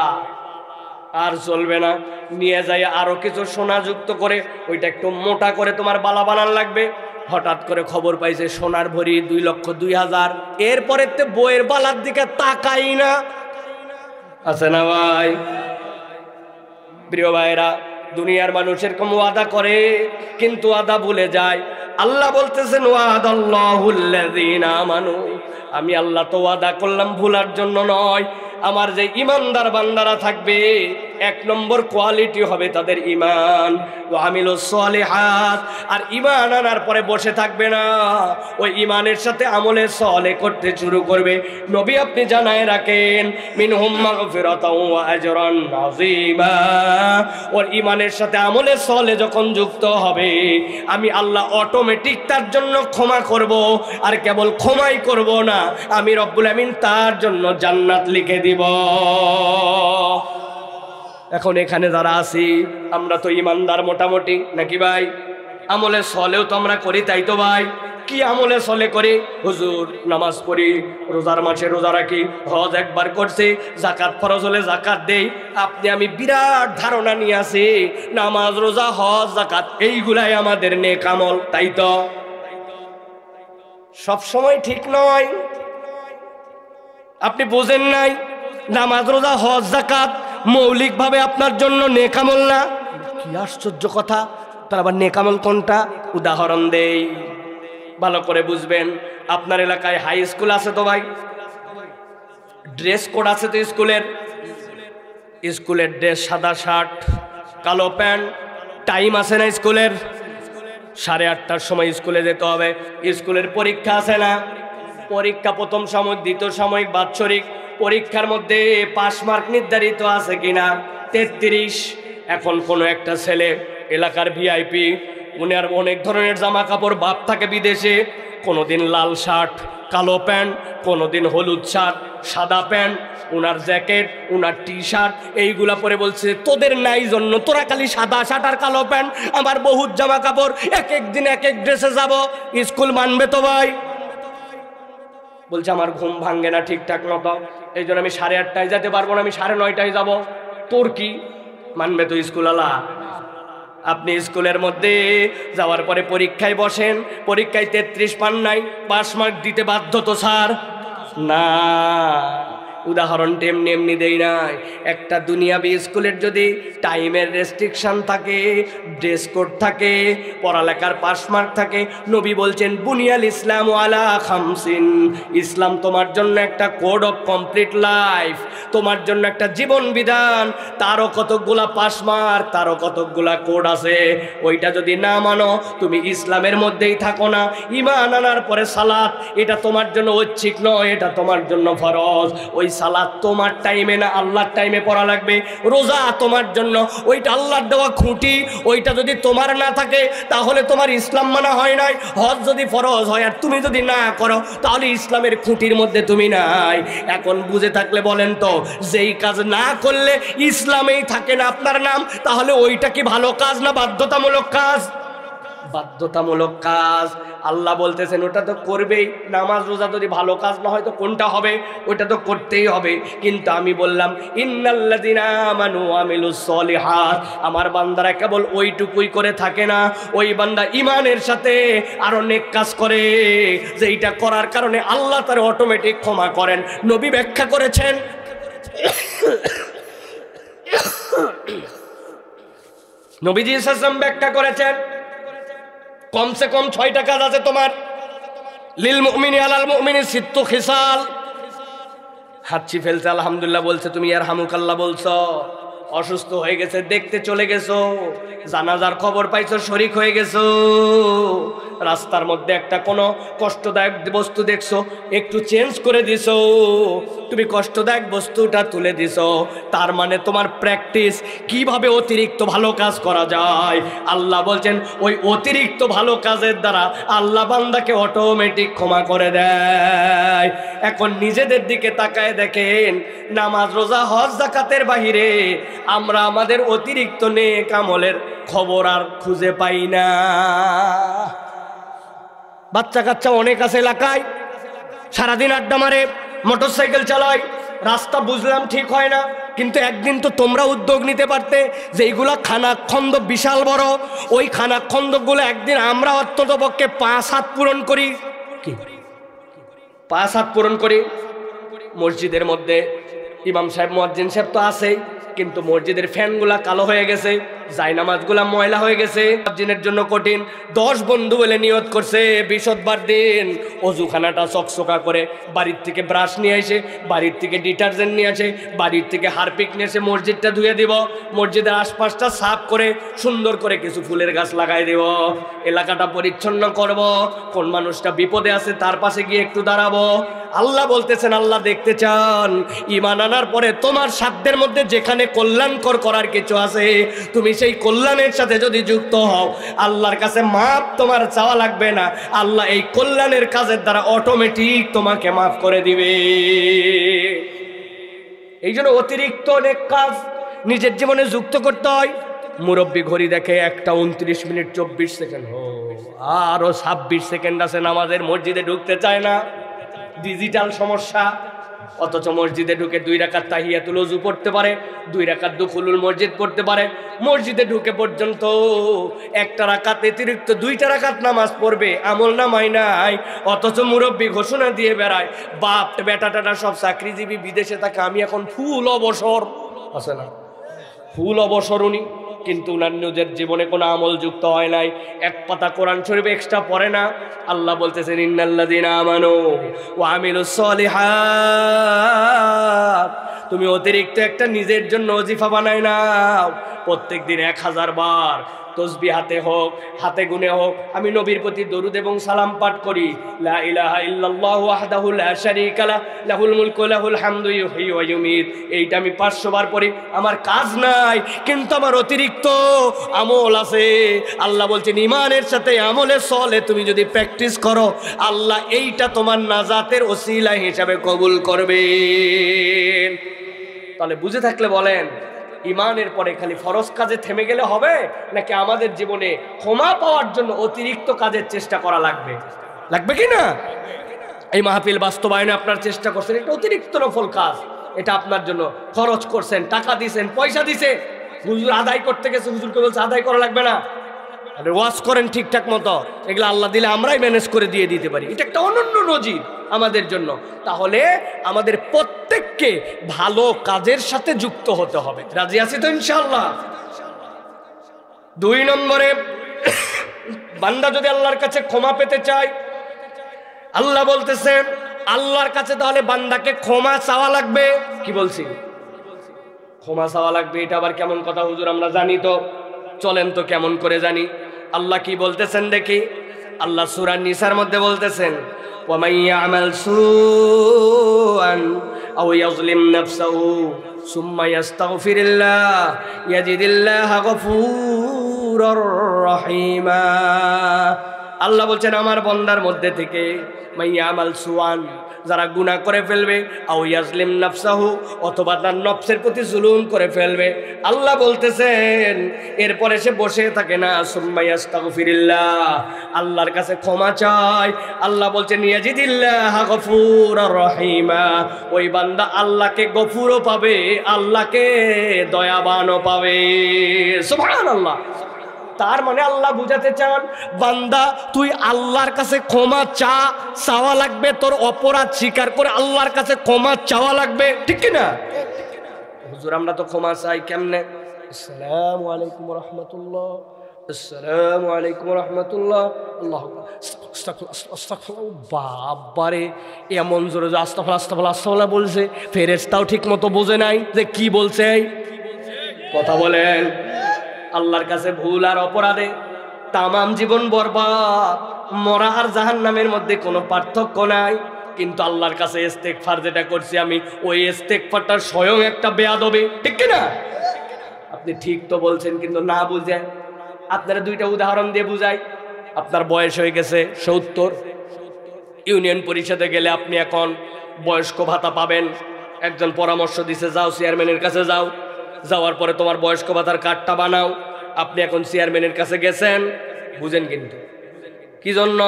আর চলবে না, নিয়ে যাই আরো কিছু সোনা যুক্ত করে ওইটা একটু মোটা করে তোমার বালা বানান লাগবে। হঠাৎ করে খবর পাইছে সোনার ভরি 2,02,000। এরপরে তো বইয়ের বালার দিকে তাকাই না। আছে না ভাই? প্রিয় ভাইরা, দুনিয়ার মানুষ এরকম ওয়াদা করে কিন্তু ওয়াদা ভুলে যায়। আল্লাহ বলতেছেন ওয়াদাল্লাহুল্লাযীনা আমানু, আমি আল্লাহ তো ওয়াদা করলাম ভুলার জন্য নয়। আমার যে ইমানদার বান্দারা থাকবে 1 নম্বর কোয়ালিটি হবে তাদের ঈমান, ওয়া আমিলুস সলিহাত। আর ঈমান আনার পরে বসে থাকবে না, ওই ঈমানের সাথে আমলে সলে করতে শুরু করবে। নবী আপনি জানায় রাখেন মিনহুম মাগফিরাতাও ওয়া আজরান আযীমা। ওর ঈমানের সাথে আমলে সলে যখন যুক্ত হবে আমি আল্লাহ অটোমেটিক তার জন্য ক্ষমা করব। আর কেবল ক্ষমাই করব না, আমি রব্বুল আমিন তার জন্য জান্নাত লিখে দিব। এখন এখানে যারা আছি আমরা তো ইমানদার মোটামুটি নাকি ভাই? আমলে সলেও তো আমরা করি, তাই তো ভাই? কি আমলে সলে করি? হুজুর নামাজ পড়ি, রোজার মাসে রোজা রাখি, হজ একবার করছি, যাকাত ফরজ হলে যাকাত দেই। আপনি আমি বিরাট ধারণা নিয়ে আসি নামাজ রোজা হজ যাকাত এইগুলাই আমাদের নেক আমল, তাই তো? সব সময় ঠিক নয়, আপনি বোঝেন নাই। নামাজ রোজা হজ যাকাত মৌলিকভাবে আপনার জন্য নেক আমল না। কি আশ্চর্য কথা! তার আবার নেক আমল কোনটা? উদাহরণ দেই, ভালো করে বুঝবেন। আপনার এলাকায় হাই স্কুল আছে তো ভাই? ড্রেস কোড আছে তো স্কুলের? স্কুলের ড্রেস সাদা শার্ট কালো প্যান্ট, টাইম আছে না স্কুলের? 8:30টার সময় স্কুলে যেতে হবে। স্কুলের পরীক্ষা আছে না? পরীক্ষা প্রথম সাময়িক, দ্বিতীয় সাময়িক, বাৎসরিক। পরীক্ষার মধ্যে পাস মার্ক নির্ধারিত আছে কিনা? 33। এখন কোনো একটা ছেলে এলাকার ভিআইপি, উনি আর অনেক ধরনের জামা কাপড়, বাপ থাকে বিদেশে, কোনোদিন লাল শার্ট কালো প্যান্ট, কোনোদিন হলুদ শার্ট সাদা প্যান্ট, উনার জ্যাকেট উনার টি শার্ট এইগুলা পরে বলছে তোদের নাই জন্য তোরা খালি সাদা শার্ট আর কালো প্যান্ট, আমার বহুত জামা কাপড়, এক এক দিন এক এক ড্রেসে যাব, স্কুল মানবে তো ভাই? বলছে আমার ঘুম ভাঙ্গে না ঠিকঠাক মতো, এই জন্য আমি 8:30টায় যেতে পারবো না, আমি 9:30টায় যাব। তোর কি মানবে তো স্কুল আলা? আপনি স্কুলের মধ্যে যাওয়ার পরে পরীক্ষায় বসেন, পরীক্ষায় 33 পান নাই, পাস মার্ক দিতে বাধ্য তো স্যার? না, উদাহরণটা এমনি এমনি দেই নাই। একটা দুনিয়াবি স্কুলের যদি টাইমের রেস্ট্রিকশন থাকে, ড্রেস কোড থাকে, পড়ালেখার পাস মার্ক থাকে, নবী বলছেন বুনিয়াল ইসলাম আলা খামসিন, ইসলাম তোমার জন্য একটা কোড অফ কমপ্লিট লাইফ, তোমার জন্য একটা জীবন বিধান, তারও কতকগুলা পাস মার্ক, তারও কতকগুলা কোড আছে। ওইটা যদি না মানো তুমি ইসলামের মধ্যেই থাকো না। ঈমান আনার পরে সালাত, এটা তোমার জন্য ঐচ্ছিক নয়, এটা তোমার জন্য ফরজ। ওই সালাত তোমার টাইমে না আল্লাহর টাইমে পড়া লাগবে। রোজা তোমার জন্য, ওইটা আল্লাহর দেওয়া খুঁটি, ওইটা যদি তোমার না থাকে তাহলে তোমার ইসলাম মানা হয় নাই। হজ যদি ফরজ হয় আর তুমি যদি না করো তাহলে ইসলামের খুঁটির মধ্যে তুমি নাই। এখন বুঝে থাকলে বলেন তো, যেই কাজ না করলে ইসলামেই থাকে না আপনার নাম, তাহলে ওইটা কি ভালো কাজ না বাধ্যতামূলক কাজ? বাধ্যতামূলক কাজ। আল্লাহ বলতেছেন ওটা তো করবেই। নামাজ রোজা যদি ভালো কাজ না হয় তো কোনটা হবে? ওইটা তো করতেই হবে। কিন্তু আমি বললাম ইন্নাল্লাযিনা আমানু ওয়া আমিলুস সলিহাত, আমার বান্দারা কেবল ওইটুকুই করে থাকে না, ওই বান্দা ঈমানের সাথে আরো নেক কাজ করে, যে এইটা করার কারণে আল্লাহ তার অটোমেটিক ক্ষমা করেন। নবী ব্যাখ্যা করেছেন, নবীজি সাল্লাল্লাহু আলাইহি ওয়াসাল্লাম ব্যাখ্যা করেছেন কমসে কম 6টা কাজ আছে তোমার। লিল মুমিনি আলাল মুমিনি সিত্তু খিসাল। হাঁচি ফেলছে আলহামদুলিল্লাহ বলছে, তুমি ইয়ারহামুকাল্লাহ বলছো, অসুস্থ হয়ে গেছে দেখতে চলে গেছো, জানাজার খবর পাইছো শরীক হয়ে গেছো, রাস্তার মধ্যে একটা কোনো কষ্টদায়ক বস্তু দেখছো, একটু চেঞ্জ করে দিছো, তুমি কষ্টদায়ক বস্তুটা তুলে দিছো, তার মানে তোমার প্র্যাকটিস কিভাবে অতিরিক্ত ভালো কাজ করা যায়। আল্লাহ বলছেন ওই অতিরিক্ত ভালো কাজের দ্বারা আল্লাহ বান্দাকে অটোমেটিক ক্ষমা করে দেয়। এখন নিজেদের দিকে তাকায় দেখেন, নামাজ রোজা হজ যাকাতের বাহিরে আমরা আমাদের অতিরিক্ত নেক আমলের খবর আর খুঁজে পাই না। বাচ্চা কাচ্চা অনেক আছে এলাকায়, সারাদিন আড্ডা মারে, মোটরসাইকেল চালায়, রাস্তা বুঝলাম ঠিক হয় না, কিন্তু একদিন তো তোমরা উদ্যোগ নিতে পারতে যে এইগুলা খানাখন্দ বিশাল বড়, ওই খানাখন্দগুলো একদিন আমরা অত্যন্ত পক্ষে 5 হাত পূরণ করি। কি 5 হাত পূরণ করি? মসজিদের মধ্যে ইমাম সাহেব মুয়াজ্জিন সাহেব তো আছেই, কিন্তু মসজিদের ফ্যানগুলা কালো হয়ে গেছে, জায়নামাজগুলা ময়লা হয়ে গেছে, মুয়াজ্জিনের জন্য কঠিন। 10 বন্ধু বলে নিয়ত করছে বৃহস্পতিবার দিন অজুখানাটা চকচকা করে, বাড়ির থেকে ব্রাশ নিয়ে এসে, বাড়ির থেকে ডিটারজেন্ট নিয়ে আসে, বাড়ির থেকে হারপিক নিয়ে এসে মসজিদটা ধুয়ে দিব, মসজিদের আশপাশটা সাফ করে সুন্দর করে কিছু ফুলের গাছ লাগাই দেব, এলাকাটা পরিচ্ছন্ন করব, কোন মানুষটা বিপদে আছে তার পাশে গিয়ে একটু দাঁড়াবো। আল্লাহ বলতেছেন, আল্লাহ দেখতে চান ঈমান আনার পরে তোমার সাধ্যের মধ্যে যেখানে কল্যাণকর করার কিছু আছে, তুমি সেই কল্যাণের সাথে যদি যুক্ত হও, আল্লাহর কাছে মাপ তোমার চাওয়া লাগবে না, আল্লাহ এই কল্যাণের কাজের দ্বারা অটোমেটিক তোমাকে মাফ করে দিবে। এই জন্য অতিরিক্ত অনেক কাজ নিজের জীবনে যুক্ত করতে হয়। মুরব্বী ঘড়ি দেখে 1:29 মিনিট 24 সেকেন্ড, আরো 26 সেকেন্ড আছে, নামাজের মসজিদে ঢুকতে চায় না, ডিজিটাল সমস্যা। অথচ মসজিদে ঢুকে 2 রাকাত তাহিয়াতুল ওযু পড়তে পারে, 2 রাকাত দুখুলুল মসজিদ পড়তে পারে, মসজিদে ঢুকে পর্যন্ত 1টা রাকাত অতিরিক্ত 2টা রাকাত নামাজ পড়বে, আমল নামাই নাই। অথচ মুরব্বী ঘোষণা দিয়ে বেড়ায়, বাপ বেটা টাটা সব চাকরিজীবী, বিদেশে থাকে, আমি এখন ফুল অবসর। আছে না ফুল অবসর উনি, কিন্তু উনার নিজের জীবনে কোনো আমল যুক্ত হয় নাই, এক পাতা কোরআন শরীফ এক্সট্রা পড়ে না। আল্লাহ বলতেছেন, ইন্নাল্লাযীনা আমানু ওয়া আমিলুস সলিহাত, তুমি অতিরিক্ত একটা নিজের জন্য ওজিফা বানাই নাও, প্রত্যেক দিন 1000 বার তসবিহ হাতে হোক, হাতে গুনে হোক, আমি নবীর প্রতি দরুদ এবং সালাম পাঠ করি, লা ইলাহা ইল্লাল্লাহু ওয়াহদাহু লা শারীকা লাহু লাহুল মুলকু ওয়া লাহুল হামদু ইউহয়ি ওয়া ইউমীত। এইটা আমি 500 বার পড়ি, আমার কাজ নাই, কিন্তু আমার অতিরিক্ত আমল আছে। আল্লাহ বলছেন, ঈমানের সাথে আমলে সলে তুমি যদি প্র্যাকটিস করো, আল্লাহ এইটা তোমার নাজাতের ওসিলা হিসাবে কবুল করবেন। তাহলে বুঝে থাকলে বলেন, ঈমানের পরে খালি ফরজ কাজে থেমে গেলে হবে, নাকি আমাদের জীবনে ক্ষমা পাওয়ার জন্য অতিরিক্ত কাজের চেষ্টা করা লাগবে? লাগবে কি না? এই মাহফিল বাস্তবায়নে আপনার চেষ্টা করছেন, এটা অতিরিক্ত নফল কাজ, এটা আপনার জন্য খরচ করছেন, টাকা দিছেন, পয়সা দিছে, হুজুর আদায় করতে গেছে, হুজুরকে বলছে আদায় করা লাগবে না, ওয়াজ করেন ঠিকঠাক মতো, এগুলো আল্লাহ দিলে আমরাই ম্যানেজ করে দিয়ে দিতে পারি। এটা একটা অনন্য নজির আমাদের জন্য। তাহলে আমাদের প্রত্যেককে ভালো কাজের সাথে যুক্ত হতে হবে। রাজি আছি তো ইনশাআল্লাহ? 2 নম্বরে, বান্দা যদি আল্লাহর কাছে ক্ষমা পেতে চায়, আল্লাহ বলতেছেন আল্লাহর কাছে তাহলে বান্দাকে ক্ষমা চাওয়া লাগবে। কি বলছি? ক্ষমা চাওয়া লাগবে। এটা আবার কেমন কথা হুজুর? আমরা জানি তো, চলেন তো কেমন করে জানি। আল্লাহ কি বলতেছেন দেখি। আল্লাহ সূরা নিসার মধ্যে বলতেছেন, ওয়া মান ইয়ামাল সুআন আও ইয়াজলিম নাফসাহু সুম্মা ইস্তাগফিরিল্লাহ ইয়াজিদিল্লাহা গফুরুর রহিমা। আল্লাহ বলছেন, আমার বান্দার মধ্যে থেকে মাইয়ামাল সুআন, যারা গুনাহ করে ফেলবে, আও ইয়াজলিম নাফসাহু, অথবা তার নফসের প্রতি জুলুম করে ফেলবে, আল্লাহ বলতেছেন এরপরে সে বসে থাকে না, সুম্মা ইস্তাগফিরিল্লাহ, আল্লাহর কাছে ক্ষমা চায়, আল্লাহ বলছেন ইয়াজিদিল্লাহা গফুরুর রহিমা, ওই বান্দা আল্লাহকে গফুরও পাবে, আল্লাহকে দয়াবানও পাবে। সুবহানাল্লাহ। তার মানে আল্লাহ বুঝাতে চান, বান্দা তুই আল্লাহর কাছে ক্ষমা চাওয়া লাগবে, তোর অপরাধ স্বীকার করে আল্লাহর কাছে ক্ষমা চাওয়া লাগবে, ঠিক কি না? হুজুর আমরা তো ক্ষমা চাই কেমনে? আসসালামু আলাইকুম ওয়া রাহমাতুল্লাহ, আসসালামু আলাইকুম ওয়া রাহমাতুল্লাহ, আল্লাহু আস্তাগফিরুল্লাহ। বাবারে, এমন জোরে যে আস্তাগফিরুল্লাহ আস্তাগফিরুল্লাহ আস্তাগফিরুল্লাহ বলছে, ফেরেশতাও ঠিক মতো বোঝে নাই যে কি বলছে। কথা বলেন। আল্লাহর কাছে ভুল আর অপরাধে তামাম জীবন বরবাদ, মরা আর জাহান্নামের মধ্যে কোনো পার্থক্য নাই। কিন্তু আল্লাহর কাছে ইস্তেগফার যেটা করছি আমি, ওই ইস্তেগফারটা স্বয়ং একটা বেয়াদবি, ঠিক কি না? আপনি ঠিক তো বলছেন কিন্তু না বুঝেন। আপনারা দুইটা উদাহরণ দিয়ে বুঝাই। আপনার বয়স হয়ে গেছে 70, ইউনিয়ন পরিষদে গেলে আপনি এখন বয়স্ক ভাতা পাবেন। একজন পরামর্শ দিছে, যাও চেয়ারম্যানের কাছে যাও, যাওয়ার পরে তোমার বয়স্ক ভাতার কার্ডটা বানাও। আপনি এখন চেয়ারম্যানের কাছে গেছেন, বুঝেন কিন্তু কি জন্য?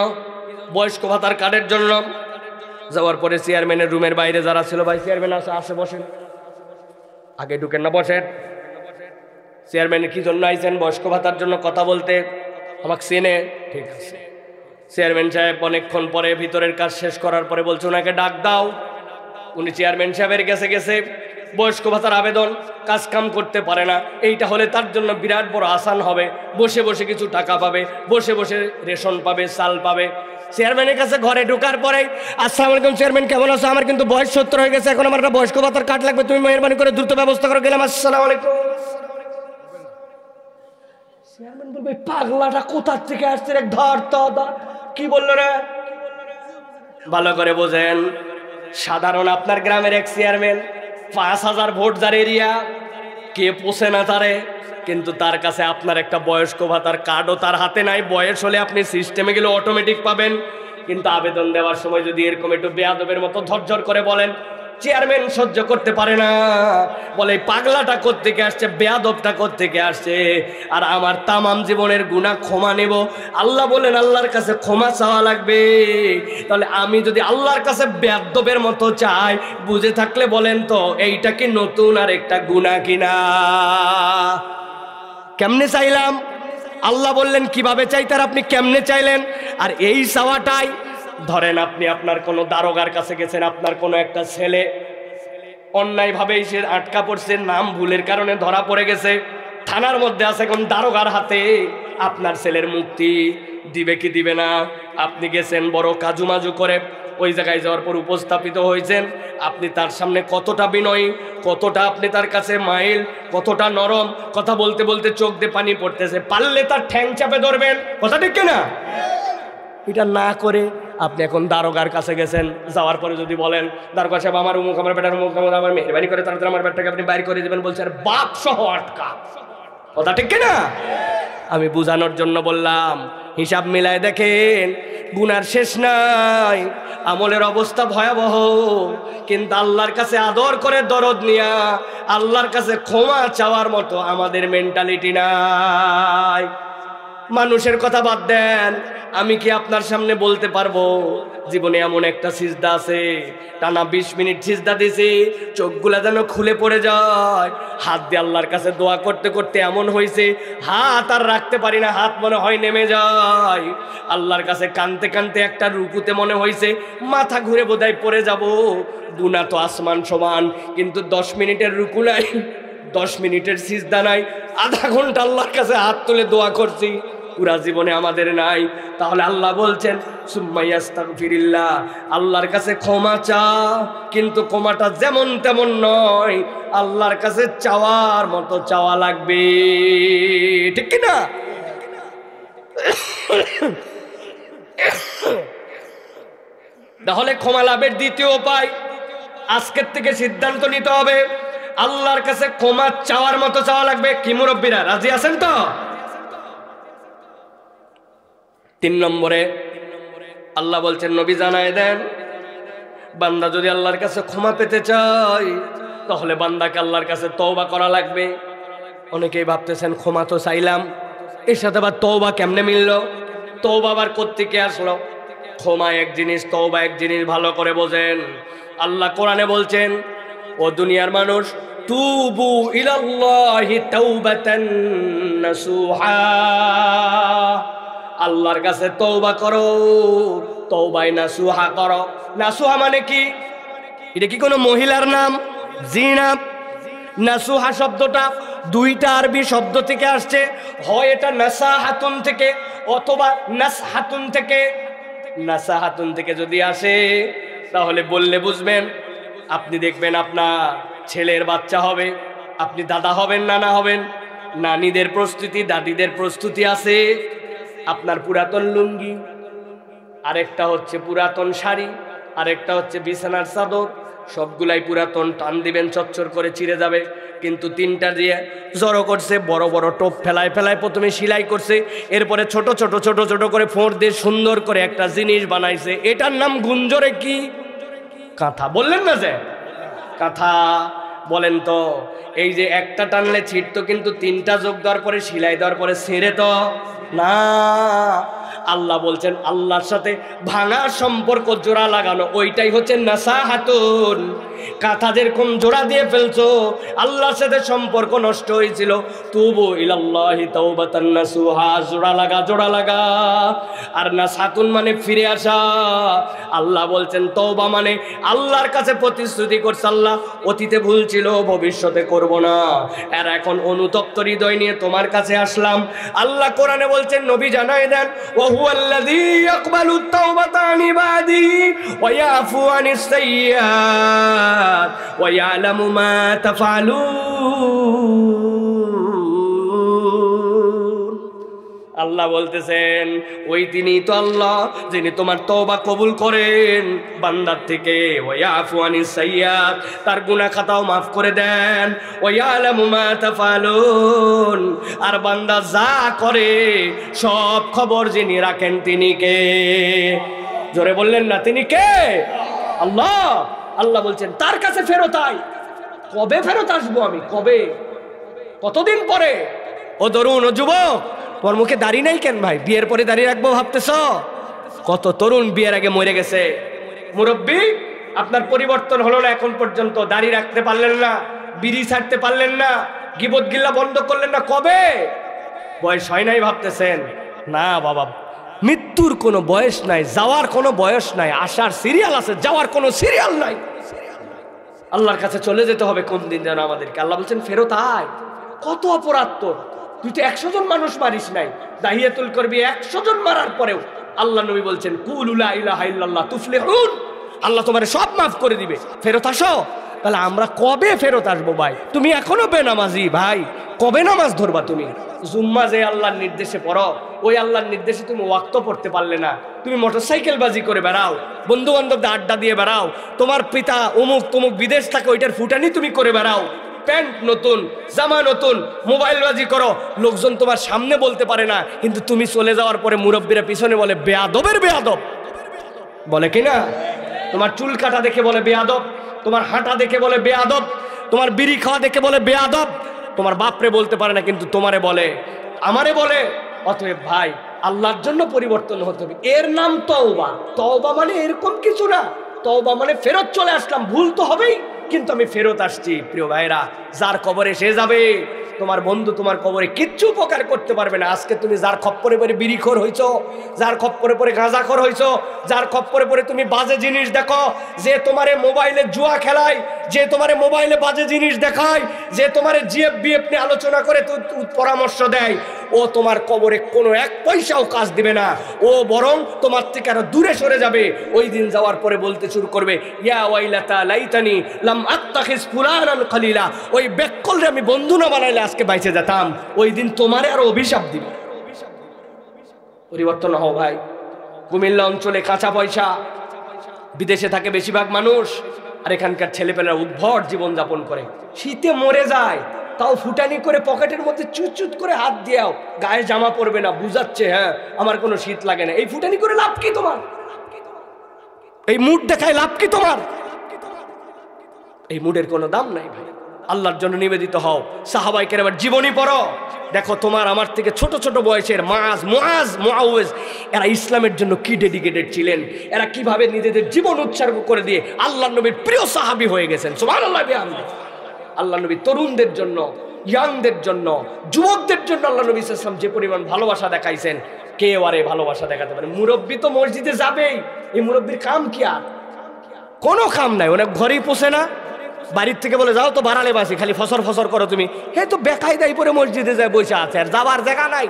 বয়স্ক ভাতার কার্ডের জন্য। যাওয়ার পরে চেয়ারম্যানের রুমের বাইরে যারা ছিল, ভাই চেয়ারম্যান আসে বসেন, আগে ঢুকেন না, বসেন। চেয়ারম্যানের কি জন্য আইছেন? বয়স্ক ভাতার জন্য কথা বলতে। আমাকে চেনে, ঠিক আছে। চেয়ারম্যান সাহেব অনেকক্ষণ পরে ভিতরের কাজ শেষ করার পরে বলছে ওনাকে ডাক দাও। উনি চেয়ারম্যান সাহেবের গেছে বয়স্ক ভাতার আবেদন, কাজ কাম করতে পারে না। এইটা হলে তার জন্য বিরাট বড় আসান হবে, বসে বসে কিছু টাকা পাবে, বসে বসে রেশন পাবে, চাল পাবে। চেয়ারম্যানের কাছে ঘরে ঢোকার পরে, আসসালামু আলাইকুম চেয়ারম্যান, কেমন আছো? আমার কিন্তু বয়স 70 হয়ে গেছে, এখন আমার একটা বয়স্ক ভাতার কার্ড লাগবে, তুমি মেহরবানি করে দ্রুত ব্যবস্থা করো। গেলাম, আসসালামু আলাইকুম। চেয়ারম্যান বলবে পাগলাটা কোথার থেকে আসছে রে, ধর তো ধর। কি বললো রে? ভালো করে বোঝেন, সাধারণ আপনার গ্রামের এক চেয়ারম্যান, 5000 ভোট যার এরিয়া, কে পোষে না তারে, কিন্তু তার কাছে আপনার একটা বয়স্ক ভাতার কার্ডও তার হাতে নাই। বয়স হলে আপনি সিস্টেমে গেলে অটোমেটিক পাবেন, কিন্তু আবেদন দেওয়ার সময় যদি এরকম একটু বেয়াদবের মতো ঝরঝর করে বলেন, চেয়ারম্যান সহ্য করতে পারে না, বলে পাগলাটা কোত্থেকে আসছে, বেয়াদবটা কোত্থেকে আসছে, আর আমার তামাম জীবনের গুনাহ ক্ষমা নেব। আল্লাহ বলেন আল্লাহর কাছে ক্ষমা চাওয়া লাগবে। তাহলে আমি যদি আল্লাহর কাছে বেয়াদবের মতো চাই, বুঝে থাকলে বলেন তো এইটা কি নতুন আর একটা গুনাহ কিনা? কেমনে চাইলাম? আল্লাহ বললেন কিভাবে চাইতার, আপনি কেমনে চাইলেন? আর এই চাওয়াটাই, ধরেন আপনি আপনার কোনো দারোগার কাছে গেছেন, আপনার কোনো একটা ছেলে অন্যায়ভাবে সে আটকা পড়ছে, নাম ভুলের কারণে ধরা পড়ে গেছে, থানার মধ্যে আছে, এখন দারোগার হাতে। আপনার ছেলের মুক্তি দিবে কি দিবে না? আপনি গেছেন বড় কাজুমাজু করে, ওই জায়গায় যাওয়ার পর উপস্থাপিত হয়েছেন, আপনি তার সামনে কতটা বিনয়ী, কতটা আপনি তার কাছে মাইল, কতটা নরম, কথা বলতে বলতে চোখ দিয়ে পানি পড়তেছে, পারলে তার ঠ্যাং চাপে ধরবেন, কথা ঠিক কিনা? এটা না করে আপনি এখন দারোগার কাছে গেছেন, যাওয়ার পরে যদি বলেন দারোগা সাহেব আমার উমুক, আমার বেটার উমুক, আমার মেহরবানি করে তাড়াতাড়ি আমার বেটাকে আপনি বাইর করে দেবেন, বলছে আর বাপ সহ আটকা, কথা ঠিক কিনা? আমি বুঝানোর জন্য বললাম, হিসাব মিলায় দেখেন, গুনার শেষ নাই, আমলের অবস্থা ভয়াবহ, কিন্তু আল্লাহর কাছে আদর করে দরদ নিয়া আল্লাহর কাছে ক্ষমা চাওয়ার মতো আমাদের মেন্টালিটি নাই। মানুষের কথা বাদ দেন, আমি কি আপনার সামনে বলতে পারবো জীবনে এমন একটা সিজদা আছে, টানা 20 মিনিট সিজদা দিছি, চোখগুলা যেন খুলে পড়ে যায়, হাত দিয়ে আল্লাহর কাছে দোয়া করতে করতে এমন হয়েছে হাত আর রাখতে পারি না, হাত মনে হয় নেমে যায়, আল্লাহর কাছে কানতে কানতে একটা রুকুতে মনে হয়েছে মাথা ঘুরে বোধহয় পড়ে যাব, গুনাহ তো আসমান সমান, কিন্তু 10 মিনিটের রুকু নাই, 10 মিনিটের সিজদা নাই, আধা ঘন্টা আল্লাহর কাছে হাত তুলে দোয়া করছি, পুরা জীবনে আমাদের নাই। তাহলে আল্লাহ বলছেন সুম্মাইয়াস্তাগফিরিল্লাহ, আল্লাহর কাছে ক্ষমা চা, কিন্তু ক্ষমাটা যেমন তেমন নয়, আল্লাহর কাছে চাওয়ার মতো চাওয়া লাগবে, ঠিক কি না? তাহলে ক্ষমা লাভের দ্বিতীয় উপায়, আজকের থেকে সিদ্ধান্ত নিতে হবে আল্লাহর কাছে ক্ষমা চাওয়ার মতো চাওয়া লাগবে। কি মুরব্বীরা রাজি আছেন তো? 3 নম্বরে আল্লাহ বলছেন নবী জানায় দেন, বান্দা যদি আল্লাহর কাছে ক্ষমা পেতে চায় তাহলে বান্দাকে আল্লাহর কাছে তওবা করা লাগবে। অনেকেই ভাবতেছেন ক্ষমা তো চাইলাম, এর সাথে আবার তওবা কেমনে মিলল, তওবা আবার কোত্থেকে আসলো? ক্ষমা এক জিনিস, তওবা এক জিনিস, ভালো করে বোঝেন। আল্লাহ কোরআনে বলছেন, ও দুনিয়ার মানুষ, তুবু ইলাল্লাহি তাওবাতান নাসুহা, আল্লাহর কাছে তওবা করো, তওবায়ে নাসুহা করো। নাসুহা মানে কি? এটা কি কোনো মহিলার নাম? জি না। নাসুহা শব্দটা 2টা আরবি শব্দ থেকে আসছে, হয় এটা নাসাহাতুন থেকে অথবা নাসহাতুন থেকে। নাসাহাতুন থেকে যদি আসে তাহলে বললে বুঝবেন, আপনি দেখবেন আপনার ছেলের বাচ্চা হবে, আপনি দাদা হবেন, নানা হবেন, নানিদের প্রস্তুতি, দাদিদের প্রস্তুতি আছে, আপনার পুরাতন লুঙ্গি, আরেকটা হচ্ছে পুরাতন শাড়ি, আরেকটা হচ্ছে বিছানার চাদর, সবগুলাই পুরাতন, টান দিবেন চচ্চর করে ছিঁড়ে যাবে। কিন্তু তিনটা দিয়ে জড়ো করছে, বড় বড় টোপ ফেলায় ফেলায় প্রথমে সেলাই করছে, এরপরে ছোট ছোট ছোট ছোট করে ফোঁড় দিয়ে সুন্দর করে একটা জিনিস বানাইছে। এটার নাম গুঞ্জরে কি? কাঁথা। বললেন না যে কাঁথা? বলেন তো এই যে একটা টানলে ছিটতো, কিন্তু তিনটা যোগ দেওয়ার পরে সেলাই দেওয়ার পরে ছেড়ে তো না। আল্লাহ বলছেন আল্লাহর সাথে ভাঙা সম্পর্ক জোড়া লাগানো, ওইটাই হচ্ছে নাসাহাতুন। কাঁথা যেরকম জোড়া দিয়ে ফেলছো, আল্লাহর সাথে সম্পর্ক নষ্ট হয়েছিল, তুবু ইলাল্লাহি তাওবাতান নাসুহা, জোড়া লাগা জোড়া লাগা। আর নাসাহাতুন মানে ফিরে আসা। আল্লাহ বলছেন তওবা মানে আল্লাহর কাছে প্রতিশ্রুতি করছে, আল্লাহ অতীতে ভুল ছিল, ভবিষ্যতে করব না, আর এখন অনুতপ্ত হৃদয় নিয়ে তোমার কাছে আসলাম। আল্লাহ কোরআনে বলছেন, নবী জানায় দেন, ওয়া হুয়াল্লাযী ইয়াকবালুত তাওবাতা আন ইবাদিহি ওয়া ইয়াফু আনিস সাইয়্যাত ওয়া ইয়ালামু মা তাফআলুন। আল্লাহ বলতেছেন ওই তিনিই তো আল্লাহ যিনি তোমার তওবা কবুল করেন বান্দার থেকে, ওয়া ইয়াফু আনিস সাইয়্যাত, তার গুনাহ খাতাও মাফ করে দেন, ওয়া ইয়ালামু মা তাফআলুন, আর বান্দা যা করে সব খবর যিনি রাখেন তিনি কে? জোরে বললেন না, তিনি কে? আল্লাহ। আল্লাহ বলছেন তার কাছে ফেরত আয়। কবে ফেরত আসবো আমি? কবে? কতদিন পরে? ও তরুণ, ও যুবক, তোর মুখে দাড়ি নাই কেন ভাই? বিয়ের পরে দাড়ি রাখবো ভাবতেছ? কত তরুণ বিয়ের আগে মরে গেছে। মুরব্বী, আপনার পরিবর্তন হলো না এখন পর্যন্ত, দাড়ি রাখতে পারলেন না, বিড়ি ছাড়তে পারলেন না, গিবত গিল্লা বন্ধ করলেন না, কবে? বয়স হয় নাই ভাবতেছেন? না বাবা, মৃত্যুর কোনো বয়স নাই, যাওয়ার কোনো বয়স নাই, আসার সিরিয়াল আছে, যাওয়ার কোনো সিরিয়াল নাই। আল্লাহর কাছে চলে যেতে হবে কোন দিন যেন আমাদেরকে। আল্লাহ বলছেন ফেরত আয়। কত অপরাধ তোর, তুই তো 100 জন মানুষ মারিস নাই, দাহিয়াতুল করবি 100 জন মারার পরেও আল্লাহ নবী বলছেন কুলু লা ইলাহা ইল্লাল্লাহ তুফলিহুন, আল্লাহ তোমার সব মাফ করে দিবে, ফেরত আসো। তাহলে আমরা কবে ফেরত আসবো ভাই? তুমি এখনো বেনামাজি ভাই, কবে নামাজ ধরবা তুমি? জুম্মা যে আল্লাহর নির্দেশে পড়ো, ওই আল্লাহর নির্দেশে তুমি ওয়াক্ত পড়তে পারলে না, তুমি মোটরসাইকেল বাজি করে বেড়াও, বন্ধু বান্ধবদের আড্ডা দিয়ে বেড়াও, তোমার পিতা অমুক তমুক বিদেশ থাকে, ওইটার ফুটানি তুমি করে বেড়াও, প্যান্ট নতুন, জামা নতুন, মোবাইল বাজি করো, লোকজন তোমার সামনে বলতে পারে না, কিন্তু তুমি চলে যাওয়ার পরে মুরব্বীরা পিছনে বলে বেয়াদবের বেয়াদব, বলে কিনা? তোমার চুল কাটা দেখে বলে বেয়াদব, তোমার হাঁটা দেখে বলে বেয়াদব, তোমার বিড়ি খাওয়া দেখে বলে বেয়াদব। তোমার বাপরে বলতে পারে না, কিন্তু তোমারে বলে, আমারে বলে। অতএব ভাই, আল্লাহর জন্য পরিবর্তন হতে হবে। এর নাম তওবা। তওবা মানে এরকম কিছু না, তওবা মানে ফেরত চলে আসলাম, ভুল তো হবেই, কিন্তু আমি ফেরত আসছি। প্রিয় ভাইরা, যার কবরে সে যাবে, তোমার বন্ধু তোমার কবরে কিচ্ছু উপকার করতে পারবে না। আজকে তুমি যার খপ্পরে পরে বিড়িখোর হইছো, যার খপ্পরে পরে গাঁজাখোর হইছো, যার খপ্পরে পরে তুমি বাজে জিনিস দেখো, যে তোমারে মোবাইলে জুয়া খেলায়, যে তোমারে মোবাইলে বাজে জিনিস দেখায়, যে তোমারে জিএফ বিএফ নিয়ে আলোচনা করে পরামর্শ দেয়, ও তোমার কবরে কোনো 1 পয়সাও কাজ দিবে না, ও বরং তোমার থেকে আরো দূরে সরে যাবে। ওই দিন যাওয়ার পরে বলতে শুরু করবে, ইয়া ওয়াইলাতা লাইতানি লাম আত্তাখিজ ফুলানান খলিলা, ওই বেককলরে আমি বন্ধু না বানাইলে আজকে বাইচে যেতাম। ওই দিন তোমারে আরো অভিশাপ দিবে। পরিবর্তন হও ভাই। কুমিল্লা অঞ্চলে কাঁচা পয়সা, বিদেশে থাকে বেশিরভাগ মানুষ, আর এখানকার ছেলেপেলেরা উদ্ভট জীবনযাপন করে, শীতে মরে যায়, তাও ফুটানি করে পকেটের মধ্যে চুচুত করে হাত দিয়াও, গায়ে জামা পরবে না, বুঝাচ্ছে হ্যাঁ আমার কোনো শীত লাগে না। এই ফুটানি করে লাভ কি তোমার? এই মুড দেখায় লাভ কি তোমার? এই মুডের কোনো দাম নাই ভাই। আল্লাহর জন্য নিবেদিত হও। সাহাবায়ে কেরামের জীবনী পড়ো, দেখো তোমার আমার থেকে ছোট ছোট বয়সের মুআজ, এরা ইসলামের জন্য কি ডেডিকেটেড ছিলেন, এরা কিভাবে নিজেদের জীবন উৎসর্গ করে দিয়ে আল্লাহর নবীর প্রিয় সাহাবী হয়ে গেছেন। সুবহানাল্লাহ। আল্লাহ নবী তরুণদের জন্য, ইয়াংদের জন্য, যুবকদের জন্য আল্লাহ নবী সাল্লাল্লাহু আলাইহি ওয়াসাল্লাম যে পরিমাণ ভালোবাসা দেখাইছেন, কেউ আর এই ভালোবাসা দেখাতে পারে? মুরব্বী তো মসজিদে যাবেই, এই মুরব্বীর কাম কি? আর কোনো কাম নাই, অনেক ঘরেই পোষে না, বাড়ির থেকে বলে যাও তো বাড়ালে বাসি, খালি ফসর ফসর করো তুমি। হে তো বেকায়দাই পরে মসজিদে যায় বসে আছে, আর যাবার জায়গা নাই।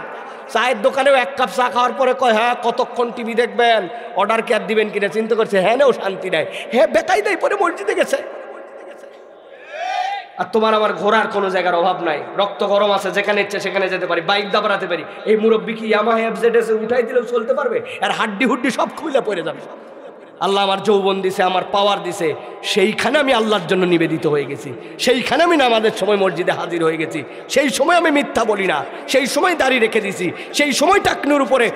চায়ের দোকানেও 1 কাপ চা খাওয়ার পরে কয় হ্যাঁ কতক্ষণ টিভি দেখবেন, অর্ডার কি আর দিবেন কিনা চিন্তা করছে, হ্যাঁ নেও শান্তি নাই, হ্যাঁ বেকায়দাই পরে মসজিদে গেছে। আর তোমার আমার ঘোরার কোনো জায়গার অভাব নাই, রক্ত গরম আছে, যেখানে ইচ্ছে সেখানে যেতে পারি, বাইক দাবড়াতে পারি। এই মুরব্বী কি ইয়ামাহা এফজেডএস উঠাই দিলেও চলতে পারবে? আর হাড্ডি হুড্ডি সব খুলে পড়ে যাবে। আল্লাহ আমার যৌবন দিছে, আমার পাওয়ার দিছে, সেইখানে আমি আল্লাহর জন্য নিবেদিত হয়ে গেছি, সেইখানে আমি নামাজের সময় মসজিদে হাজির হয়ে গেছি, সেই সময় আমি মিথ্যা বলি না, সেই সময় দাড়ি রেখে দিছি, সেই সময় টাকনুর উপরে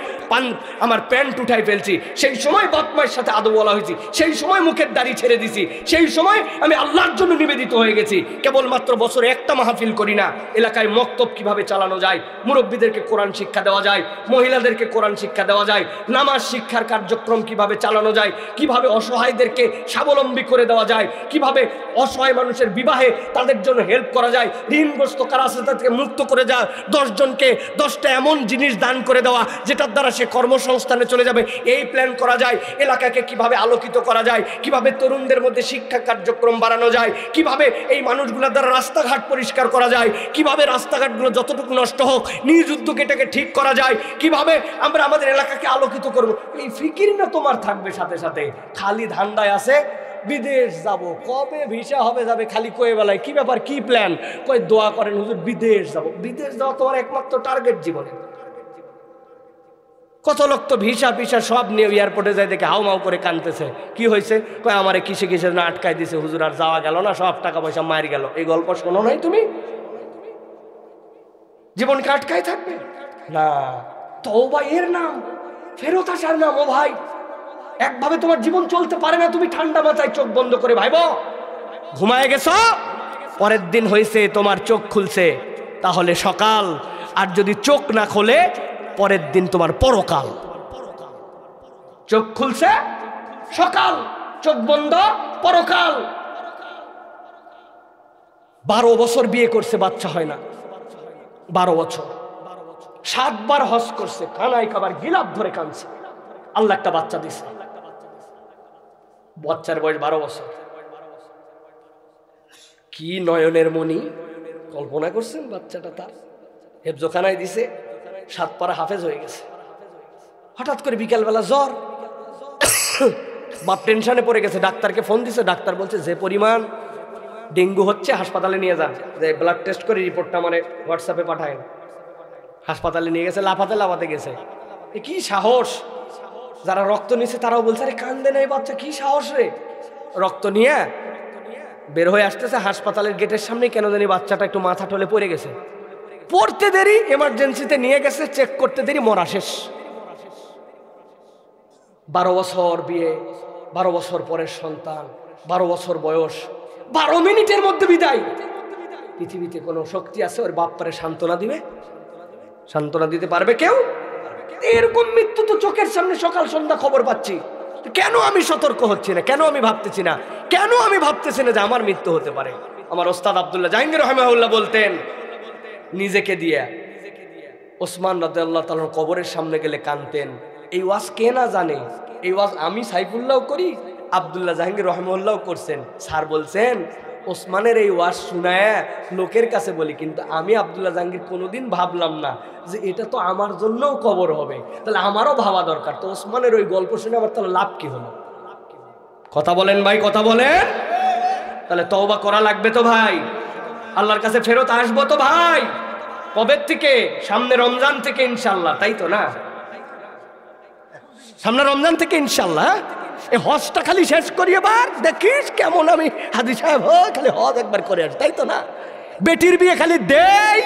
আমার প্যান্ট উঠাই ফেলছি, সেই সময় বাপমায়ের সাথে আদব বলা হয়েছি, সেই সময় মুখের দাড়ি ছেড়ে দিছি, সেই সময় আমি আল্লাহর জন্য নিবেদিত হয়ে গেছি। কেবলমাত্র বছরে একটা মাহফিল করি না, এলাকায় মক্তব কিভাবে চালানো যায়, মুরব্বীদেরকে কোরআন শিক্ষা দেওয়া যায়, মহিলাদেরকে কোরআন শিক্ষা দেওয়া যায়, নামাজ শিক্ষার কার্যক্রম কিভাবে চালানো যায়, কিভাবে অসহায়দেরকে স্বাবলম্বী করে দেওয়া যায়, কিভাবে অসহায় মানুষের বিবাহে তাদের জন্য হেল্প করা যায়, ঋণগ্রস্ত কারা আছে তাদেরকে মুক্ত করে যায়, 10 জনকে 10টা এমন জিনিস দান করে দেওয়া যেটার দ্বারা সে কর্মসংস্থানে চলে যাবে, এই প্ল্যান করা যায়। এলাকাকে কিভাবে আলোকিত করা যায়, কিভাবে তরুণদের মধ্যে শিক্ষা কার্যক্রম বাড়ানো যায়, কিভাবে এই মানুষগুলোর দ্বারা রাস্তাঘাট পরিষ্কার করা যায়, কিভাবে রাস্তাঘাটগুলো যতটুকু নষ্ট হোক নিজ উদ্যোগে এটাকে ঠিক করা যায়, কিভাবে আমরা আমাদের এলাকাকে আলোকিত করব, এই ফিকির না তোমার থাকবে। সাথে সাথে খালি ধান্দায় আছে বিদেশ যাব, কবে ভিসা হবে যাবে, খালি কয়ে বেলায় কি ব্যাপার, কি প্ল্যান, কয়ে দোয়া করেন হুজুর বিদেশ যাব। বিদেশ যাওয়া তোমার একমাত্র টার্গেট জীবনে। কত লোক তো ভিসা পিসা সব নিয়ে এয়ারপোর্টে যায়, দেখে হাউমাউ করে কানতেছে, কি হয়েছে, কয় আমারে কিসে কিসে না আটকায় দিছে হুজুর, আর যাওয়া গেল না, সব টাকা পয়সা মার গেল। এই গল্প শোনো নাই তুমি? জীবনকে আটকায় থাকবে না, তওবা এর নাম, ফেরত আসার নাম। ও ভাই, একভাবে তোমার জীবন চলতে পারে না, তুমি ঠান্ডা মাথায় চোখ বন্ধ করে ভাইবো ঘুমায় গেছো, পরের দিন হয়েছে তোমার চোখ খুলছে, তাহলে সকাল। আর যদি চোখ না খোলে পরের দিন তোমার পরকাল। চোখ খুলছে সকাল, চোখ বন্ধ পরকাল। 12 বছর বিয়ে করছে, বাচ্চা হয় না, 12 বছর, 7 বার হজ করছে, কানায় কাবার গিলাপ ধরে কানছে, আল্লাহ একটা বাচ্চা দিছে। বাচ্চার বয়স 12 বছর। কি নয়নের মণি, কল্পনা করছেন? বাচ্চাটা তার হেফজোখানায় দিছে, 7 পারা হাফেজ হয়ে গেছে। হঠাৎ করে বিকালবেলা জ্বর, বাপ টেনশনে পড়ে গেছে, ডাক্তারকে ফোন দিছে, ডাক্তার বলছে যে পরিমাণ ডেঙ্গু হচ্ছে হাসপাতালে নিয়ে যান, যে ব্লাড টেস্ট করে রিপোর্টটা মানে হোয়াটসঅ্যাপে পাঠায়। হাসপাতালে নিয়ে গেছে, লাফাতে লাফাতে গেছে। কি সাহস! যারা রক্ত নিছে তারাও বলছে আরে কান্দে নাই বাচ্চা, কি সাহস রে। রক্ত নিয়ে বের হয়ে আসতেছে, হাসপাতালের গেটের সামনে কেন জানি বাচ্চাটা একটু মাথা টলে পড়ে গেছে। পড়তে দেরি, এমার্জেন্সিতে নিয়ে গেছে, চেক করতে দেরি, মরা শেষ। 12 বছর বিয়ে, 12 বছর পরের সন্তান, 12 বছর বয়স, 12 মিনিটের মধ্যে বিদায়। পৃথিবীতে কোনো শক্তি আছে ওর বাপ পারে সান্ত্বনা দিবে? সান্ত্বনা দিতে পারবে কেউ? এরকম মৃত্যু তো চোখের সামনে সকাল সন্ধ্যা খবর পাচ্ছি। কেন আমি সতর্ক হচ্ছি না? কেন আমি ভাবতেছি না? কেন আমি ভাবতেছি না যে আমার মৃত্যু হতে পারে? আমার ওস্তাদ আব্দুল্লাহ জাহাঙ্গীর রাহিমাহুল্লাহ বলতেন, নিজেকে দিয়ে ওসমান রাদিয়াল্লাহু তাআলার কবরের সামনে গেলে কানতেন। এই ওয়াজ কে না জানে? এই ওয়াজ আমি সাইফুল্লাহও করি, আব্দুল্লাহ জাহাঙ্গীর রাহিমাহুল্লাহ করছেন। স্যার বলছেন ওসমানের এই ওয়াজ শুনায় লোকের কাছে বলি, কিন্তু আমি আব্দুল্লাহ জাহাঙ্গীর কোনোদিন ভাবলাম না যে এটা তো আমার জন্যও কবর হবে, তাহলে আমারও ভাবা দরকার। তো ওসমানের ওই গল্প শুনে আমার তাহলে লাভ কি হলো? কথা বলেন ভাই, কথা বলেন। তাহলে তওবা করা লাগবে তো ভাই, আল্লাহর কাছে ফেরত আসবো তো ভাই। কবে থেকে? সামনে রমজান থেকে ইনশাল্লাহ, তাই তো না? সামনে রমজান থেকে ইনশাল্লাহ। এই হজটা খালি শেষ করি, এবার দেখিস কেমন আমি হাজি সাহেব খালি হজ একবার করে আসি, তাই তো না? বেটির বিয়ে খালি দেই,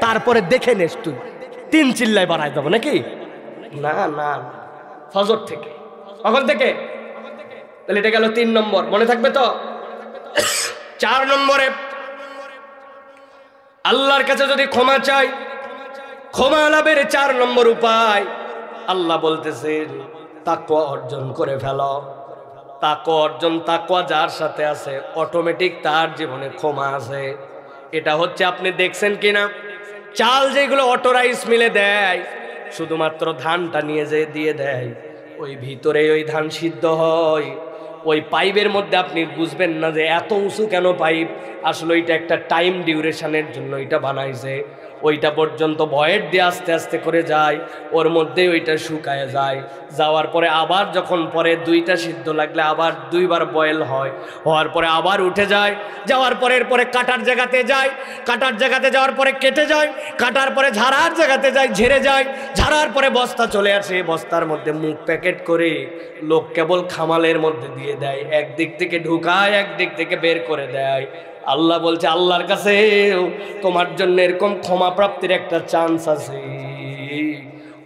তারপরে দেখে নেস তুই 3 চিল্লায় বাড়ায় দেবো নাকি? না না, ফজর থেকে। কখন থেকে? তাহলে এটা গেল 3 নম্বর, মনে থাকবে তো? 4 নম্বরে আল্লাহর কাছে যদি ক্ষমা চাই, ক্ষমা লাভের 4 নম্বর উপায় আল্লাহ বলতেছেন তাকওয়া অর্জন করে ফেলো। তাকওয়া অর্জন, তাকওয়া যার সাথে আছে অটোমেটিক তার জীবনে ক্ষমা আছে। এটা হচ্ছে আপনি দেখছেন কিনা, চাল যেগুলো অটো রাইস মিলে দেয়, শুধুমাত্র ধানটা নিয়ে যেয়ে দিয়ে দেয়, ওই ভিতরে ওই ধান সিদ্ধ হয়। ওই পাইপের মধ্যে আপনি বুঝবেন না যে এত উঁচু কেন পাইপ, আসলে এটা একটা টাইম ডিউরেশনের জন্য এটা বানাইছে। ওইটা পর্যন্ত ভয়ের দিয়ে আস্তে আস্তে করে যায়, ওর মধ্যে ওইটা শুকায় যায়। যাওয়ার পরে আবার যখন পরে 2টা সিদ্ধ লাগলে আবার 2বার বয়েল হয়, হওয়ার পরে আবার উঠে যায়। যাওয়ার পরে এরপরে কাটার জায়গাতে যায়, কাটার জায়গাতে যাওয়ার পরে কেটে যায়, কাটার পরে ঝাড়ার জায়গাতে যায়, ঝেড়ে যায়, ঝাড়ার পরে বস্তা চলে আসে, বস্তার মধ্যে মুখ প্যাকেট করে লোক কেবল খামালের মধ্যে দিয়ে দেয়, একদিক থেকে ঢুকায় একদিক থেকে বের করে দেয়। আল্লাহ বলছে আল্লাহর কাছে তোমার জন্য এরকম ক্ষমা প্রাপ্তির একটা চান্স আছে।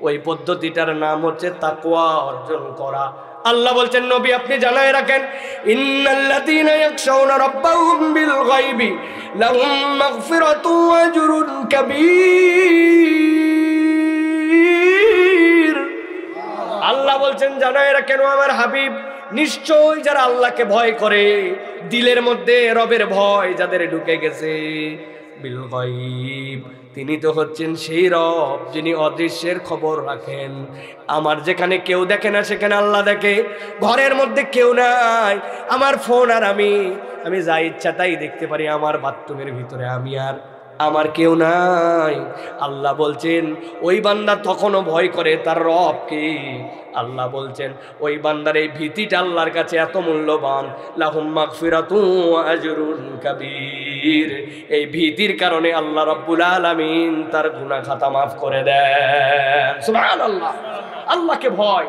ওই পদ্ধতিটার নাম হচ্ছে তাকওয়া অর্জন করা। আল্লাহ বলছেন নবী আপনি জানায় রাখেন, ইন্নাল্লাযীনা ইয়াখশাউনা রাব্বাহুম বিল গায়বি লাহুম মাগফিরাতুন ওয়া আজরুন কাবীর। আল্লাহ বলছেন জানায় রাখেন আমার হাবিব, নিশ্চয় যারা আল্লাহকে ভয় করে, দিলের মধ্যে রবের ভয় যাদের ঢুকে গেছে, বিল গায়ব, তিনি তো হচ্ছেন সেই রব যিনি অদৃশ্যের খবর রাখেন। আমার যেখানে কেউ দেখে না সেখানে আল্লাহ দেখে, ঘরের মধ্যে কেউ নাই, আমার ফোন আর আমি যা ইচ্ছা তাই দেখতে পারি, আমার বাথরুমের ভিতরে আমি আর আমার কেউ নাই। আল্লাহ বলছেন ওই বান্দা তখনও ভয় করে তার রবকে। আল্লাহ বলছেন ওই বান্দার এই ভীতিটা আল্লাহর কাছে এত মূল্যবান, লাহুম মাগফিরাতুন ওয়া আজরুন কাবীর। এই ভীতির কারণে আল্লাহ রাব্বুল আলামিন তার গুনাহ খাতা মাফ করে দেন। সুবহানাল্লাহ। আল্লাহকে ভয়,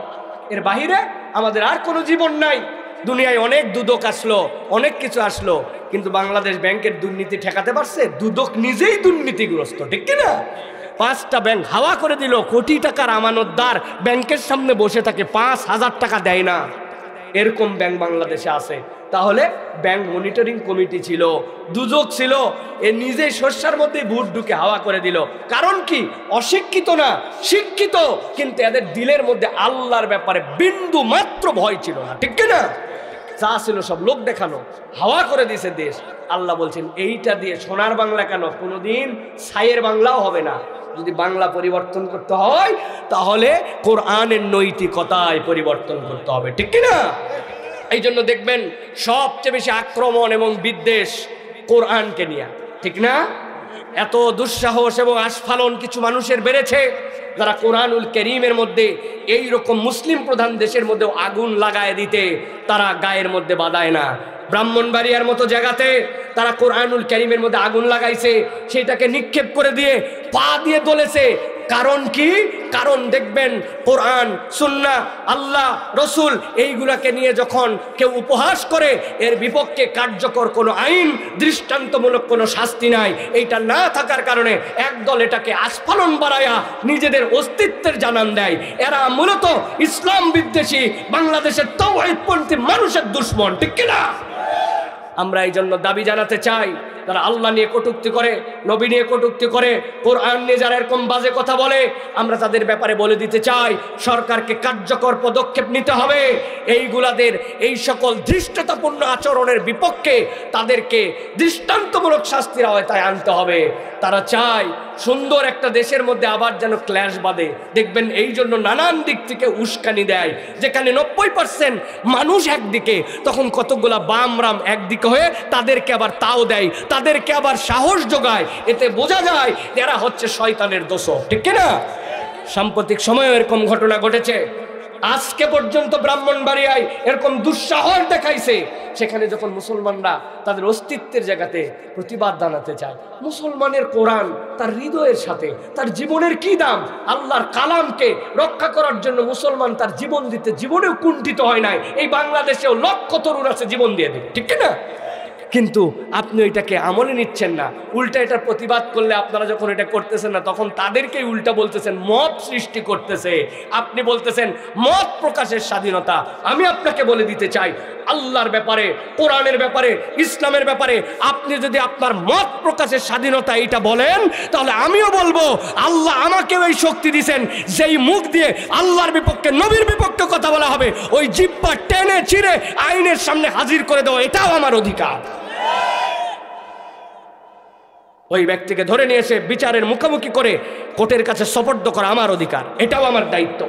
এর বাহিরে আমাদের আর কোনো জীবন নাই। দুনিয়ায় অনেক দুদক আসলো, অনেক কিছু আসলো, কিন্তু বাংলাদেশ ব্যাংকের দুর্নীতি ঠেকাতে পারছে? দুদক নিজেই দুর্নীতিগ্রস্ত, ঠিক কিনা? 5টা ব্যাংক হাওয়া করে দিল, কোটি টাকার আমানতদার ব্যাংকের সামনে বসে থাকে, 5,000 টাকা দেয় না, এরকম ব্যাংক বাংলাদেশে আছে। তাহলে ব্যাংক মনিটরিং কমিটি ছিল, দুদক ছিল, এ নিজেই শস্যার মধ্যে ভোট ঢুকে হাওয়া করে দিল। কারণ কি? অশিক্ষিত না, শিক্ষিত, কিন্তু এদের দিলের মধ্যে আল্লাহর ব্যাপারে বিন্দু মাত্র ভয় ছিল না, ঠিক কিনা? যা ছিল সব লোক দেখানো, হাওয়া করে দিয়েছে দেশ। আল্লাহ বলছেন এইটা দিয়ে সোনার বাংলা কেন, কোনোদিন ছাইয়ের বাংলাও হবে না। যদি বাংলা পরিবর্তন করতে হয় তাহলে কোরআনের নৈতিকতায় পরিবর্তন করতে হবে, ঠিক কিনা? এই জন্য দেখবেন সবচেয়ে বেশি আক্রমণ এবং বিদ্বেষ কোরআনকে নিয়ে, ঠিক না? এত দুঃসাহস এবং আস্ফালন কিছু মানুষের বেড়েছে যারা কোরআনুল কারীমের মধ্যে এই রকম মুসলিম প্রধান দেশের মধ্যেও আগুন লাগায় দিতে তারা গায়ের মধ্যে বাঁধায় না। ব্রাহ্মণবাড়িয়ার মতো জায়গাতে তারা কোরআনুল কারীমের মধ্যে আগুন লাগাইছে, সেটাকে নিক্ষেপ করে দিয়ে পা দিয়ে দলেছে। কারণ কি? কারণ দেখবেন কোরআন, সুন্নাহ, আল্লাহ, রসুল এইগুলাকে নিয়ে যখন কেউ উপহাস করে, এর বিপক্ষে কার্যকর কোনো আইন, দৃষ্টান্তমূলক কোনো শাস্তি নাই। এইটা না থাকার কারণে একদল এটাকে আস্ফালন বাড়ায়া নিজেদের অস্তিত্বের জানান দেয়। এরা মূলত ইসলাম বিদ্বেষী, বাংলাদেশের তাওহীদপন্থী মানুষের দুশ্মন, ঠিক কিনা? আমরা এই জন্য দাবি জানাতে চাই, যারা আল্লাহ নিয়ে কটূক্তি করে, নবী নিয়ে কটূক্তি করে, কোরআন নিয়ে যারা এরকম বাজে কথা বলে, আমরা তাদের ব্যাপারে বলে দিতে চাই সরকারকে কার্যকর পদক্ষেপ নিতে হবে। এইগুলাদের এই সকল ধৃষ্টতাপূর্ণ আচরণের বিপক্ষে তাদেরকে দৃষ্টান্তমূলক শাস্তির আওতায় আনতে হবে। তারা চায় সুন্দর একটা দেশের মধ্যে আবার যেন ক্ল্যাশ বাঁধে। দেখবেন এই জন্য নানান দিক থেকে উস্কানি দেয়। যেখানে 90% মানুষ একদিকে, তখন কতগুলা বামরাম একদিকে হয়ে তাদেরকে আবার তাও দেয়, তাদেরকে আবার সাহস যোগায়। এতে বোঝা যায় এরা হচ্ছে শয়তানের দোসর, ঠিক কিনা? সাম্প্রতিক সময়ে এরকম ঘটনা ঘটেছে। আজকে পর্যন্ত ব্রাহ্মণবাড়িয়ায় এরকম দুঃসাহস দেখাইছে। সেখানে যখন মুসলমানরা তাদের অস্তিত্বের জায়গাতে প্রতিবাদ জানাতে চায়, মুসলমানের কোরআন তার হৃদয়ের সাথে, তার জীবনের কি দাম, আল্লাহর কালামকে রক্ষা করার জন্য মুসলমান তার জীবন দিতে জীবনেও কুণ্ঠিত হয় নাই। এই বাংলাদেশেও লক্ষ তরুণ আছে জীবন দিয়ে দেবে, ঠিক কিনা? কিন্তু আপনি এটাকে আমলে নিচ্ছেন না, উল্টা এটার প্রতিবাদ করলে আপনারা যখন এটা করতেছেন না, তখন তাদেরকেই উল্টা বলতেছেন, মত সৃষ্টি করতেছে। আপনি বলতেছেন মত প্রকাশের স্বাধীনতা। আমি আপনাকে বলে দিতে চাই, আল্লাহর ব্যাপারে, কোরআনের ব্যাপারে, ইসলামের ব্যাপারে আপনি যদি আপনার মত প্রকাশের স্বাধীনতা এটা বলেন, তাহলে আমিও বলবো আল্লাহ আমাকেও এই শক্তি দিয়েছেন, যেই মুখ দিয়ে আল্লাহর বিপক্ষে, নবীর বিপক্ষে কথা বলা হবে, ওই জিহ্বা টেনে ছিঁড়ে আইনের সামনে হাজির করে দেওয়া, এটাও আমার অধিকার। ওই ব্যক্তিকে ধরে নিয়ে এসে বিচারের মুখোমুখি করে কোর্টের কাছে সোপর্দ করা আমার অধিকার, এটাও আমার দায়িত্ব।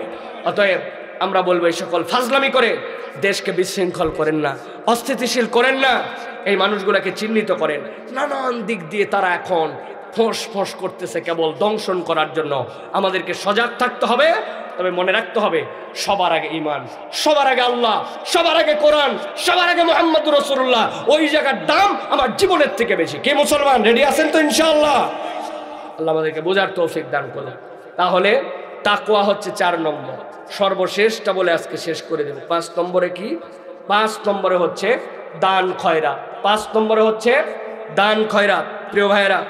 অতএব আমরা বলবো এই সকল ফাজলামি করে দেশকে বিশৃঙ্খল করেন না, অস্থিতিশীল করেন না। এই মানুষগুলোকে চিহ্নিত করেন, নানান দিক দিয়ে তারা এখন ফোঁস ফোঁস করতেছে কেবল দংশন করার জন্য। আমাদেরকে সজাগ থাকতে হবে। তবে মনে রাখতে হবে, সবার আগে ঈমান, সবার আগে আল্লাহ, সবার আগে কোরআন, সবার আগে মুহাম্মদুর রাসূলুল্লাহ। ওই জায়গার দাম আমার জীবনের থেকে বেশি। কে মুসলমান রেডি আছেন তো ইনশাআল্লাহ? আল্লাহ আমাদেরকে বোঝার তৌফিক দান করুন। তাহলে তাকওয়া হচ্ছে 4 নম্বর। সর্বশেষটা বলে আজকে শেষ করে দেব। 5 নম্বরে কি? 5 নম্বরে হচ্ছে দান খয়রাত। 5 নম্বরে হচ্ছে দান খয়রাত। প্রিয় ভাইরা,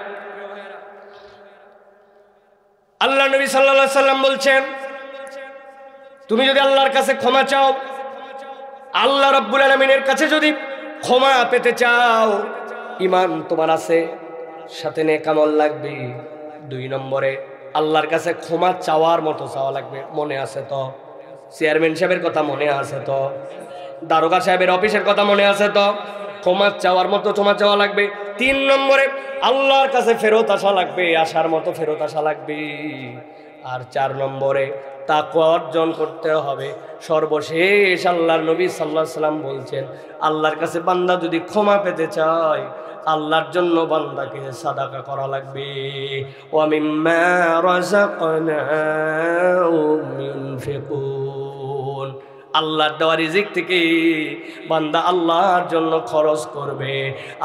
আল্লাহ নবী সাল্লাল্লাহু আলাইহি সাল্লাম বলছেন, তুমি যদি আল্লাহর কাছে ক্ষমা চাও, আল্লাহ রাব্বুল আলামিনের কাছে যদি ক্ষমা পেতে চাও, ঈমান তোমার আছে, সাথে নেক আমল লাগবে। 2 নম্বরে আল্লাহর কাছে ক্ষমা চাওয়ার মতো চাওয়া লাগবে। মনে আছে তো? চেয়ারম্যান সাহেবের কথা মনে আছে তো? দারোগা সাহেবের অফিসের কথা মনে আছে তো? ক্ষমা চাওয়ার মতো ক্ষমা চাওয়া লাগবে। 3 নম্বরে আল্লাহর কাছে ফেরত আসা লাগবে, আসার মতো ফেরত আসা লাগবে। আর 4 নম্বরে তাকওয়া অর্জন করতে হবে। সর্বশেষ আল্লাহর নবী সাল্লাল্লাহু আলাইহি সাল্লাম বলছেন, আল্লাহর কাছে বান্দা যদি ক্ষমা পেতে চায়, আল্লাহর জন্য বান্দাকে সাদাকা করা লাগবে। ওয়া মিম্মা রাযাকনাহুম ইউনফিকুন, আল্লাহর দেওয়া রিজিক থেকে বান্দা আল্লাহর জন্য খরচ করবে।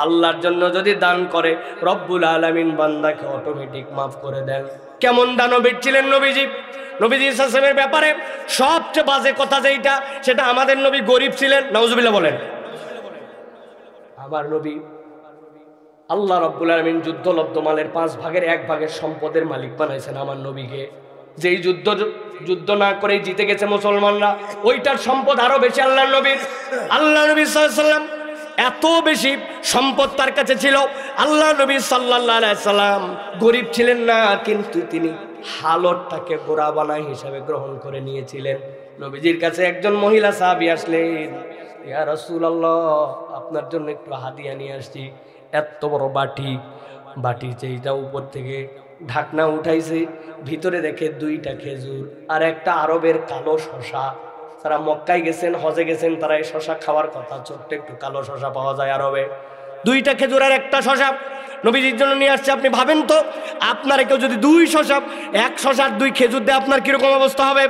আল্লাহর জন্য যদি দান করে, রব্বুল আলামিন বান্দাকে অটোমেটিক মাফ করে দেন। কেমন দানবীর ছিলেন নবীজি? নবীজি সাল্লাল্লাহু আলাইহি ওয়াসাল্লামের ব্যাপারে সবচেয়ে বাজে কথা যেটা, সেটা আমাদের নবী গরিব ছিলেন। নাউজুবিল্লাহ বলেন। আমার নবী আল্লাহ রাব্বুল আলামিন যুদ্ধলব্ধ মালের 5 ভাগের 1 ভাগের সম্পদের মালিক বানাইছেন আমার নবীকে। যেই যুদ্ধ না করেই জিতে গেছে মুসলমানরা, ওইটার সম্পদ আরো বেশি আল্লাহর নবীর। আল্লাহ নবী সাল্লাল্লাহু আলাইহি ওয়াসাল্লাম এত বেশি সম্পদ তার কাছে ছিল। আল্লাহ নবী সাল্লাল্লাহু আলাইহি সাল্লাম গরিব ছিলেন না, কিন্তু তিনি হালতটাকে গোড়া বানাই হিসাবে গ্রহণ করে নিয়েছিলেন। নবীজির কাছে একজন মহিলা সাহাবী আসলেন, ইয়া রাসূলুল্লাহ, আপনার জন্য একটু হাদিয়া নিয়ে আসছি। এত বড় বাটি যেটা উপর থেকে ঢাকনা উঠাইছে, ভিতরে দেখে 2টা খেজুর আর একটা আরবের কালো শশা। যারা মক্কায় গেছেন, হজে গেছেন, তারা এই শশা খাওয়ার কথা। ছোট্ট একটু কালো শশা পাওয়া যায় আরবে। 2টা খেজুর আর একটা শশা নবীজির জন্য নিয়ে আসছে। আপনি ভাবেন তো, আপনার কেউ যদি 2 শশা, 1 শশা আর 2 খেজুর দেয়, আপনার কিরকম অবস্থা হবে?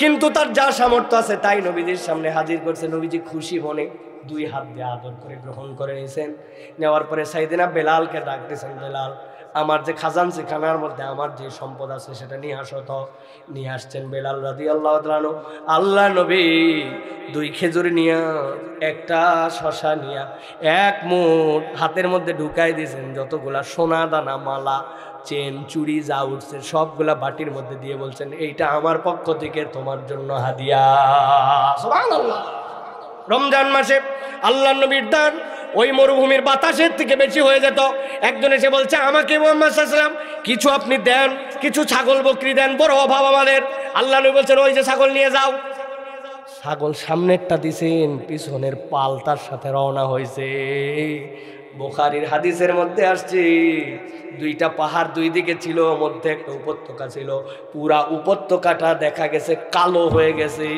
কিন্তু তার যা সামর্থ্য আছে তাই নবীজির সামনে হাজির করছে। নবীজি খুশি মনে 2 হাত দিয়ে আদর করে গ্রহণ করে নিয়েছেন। নেওয়ার পরে সাইয়েদনা বেলালকে ডাক দিয়েছেন, বেলাল, আমার যে খাজানখানার মধ্যে আমার যে সম্পদ আছে সেটা নিয়ে আসো তো। নিয়ে আসছেন বেলাল রাদিয়াল্লাহু তাআলা আনহু। আল্লাহ নবী 2 খেজুর নিয়ে, একটা শশা নিয়ে 1 মুঠ হাতের মধ্যে ঢুকাই দিয়েছেন। যতগুলা সোনা দানা, মালা, চেন, চুড়ি যা উঠছে সবগুলা বাটির মধ্যে দিয়ে বলছেন, এইটা আমার পক্ষ থেকে তোমার জন্য হাদিয়া। সুবহানাল্লাহ। রমজান মাসে আল্লাহর নবীর দান ওই মরুভূমির বাতাসের থেকে বেশি হয়ে যেত। একজন এসে বলছে, আমাকে মুহাম্মদ সাল্লাল্লাহু আলাইহি ওয়াসাল্লাম কিছু আপনি দেন, কিছু ছাগল বকরি দেন, বড় অভাব আমাদের। আল্লাহ নবী বলছেন, ওই যে ছাগল নিয়ে যাও। ছাগল সামনেরটা দিছেন, পিছনের পাল তার সাথে রওনা হয়েছে। বুখারীর হাদিসের মধ্যে আসছে, 2টা পাহাড় 2 দিকে ছিল, মধ্যে একটা উপত্যকা ছিল। পুরা উপত্যকাটা দেখা গেছে কালো হয়ে গেছে।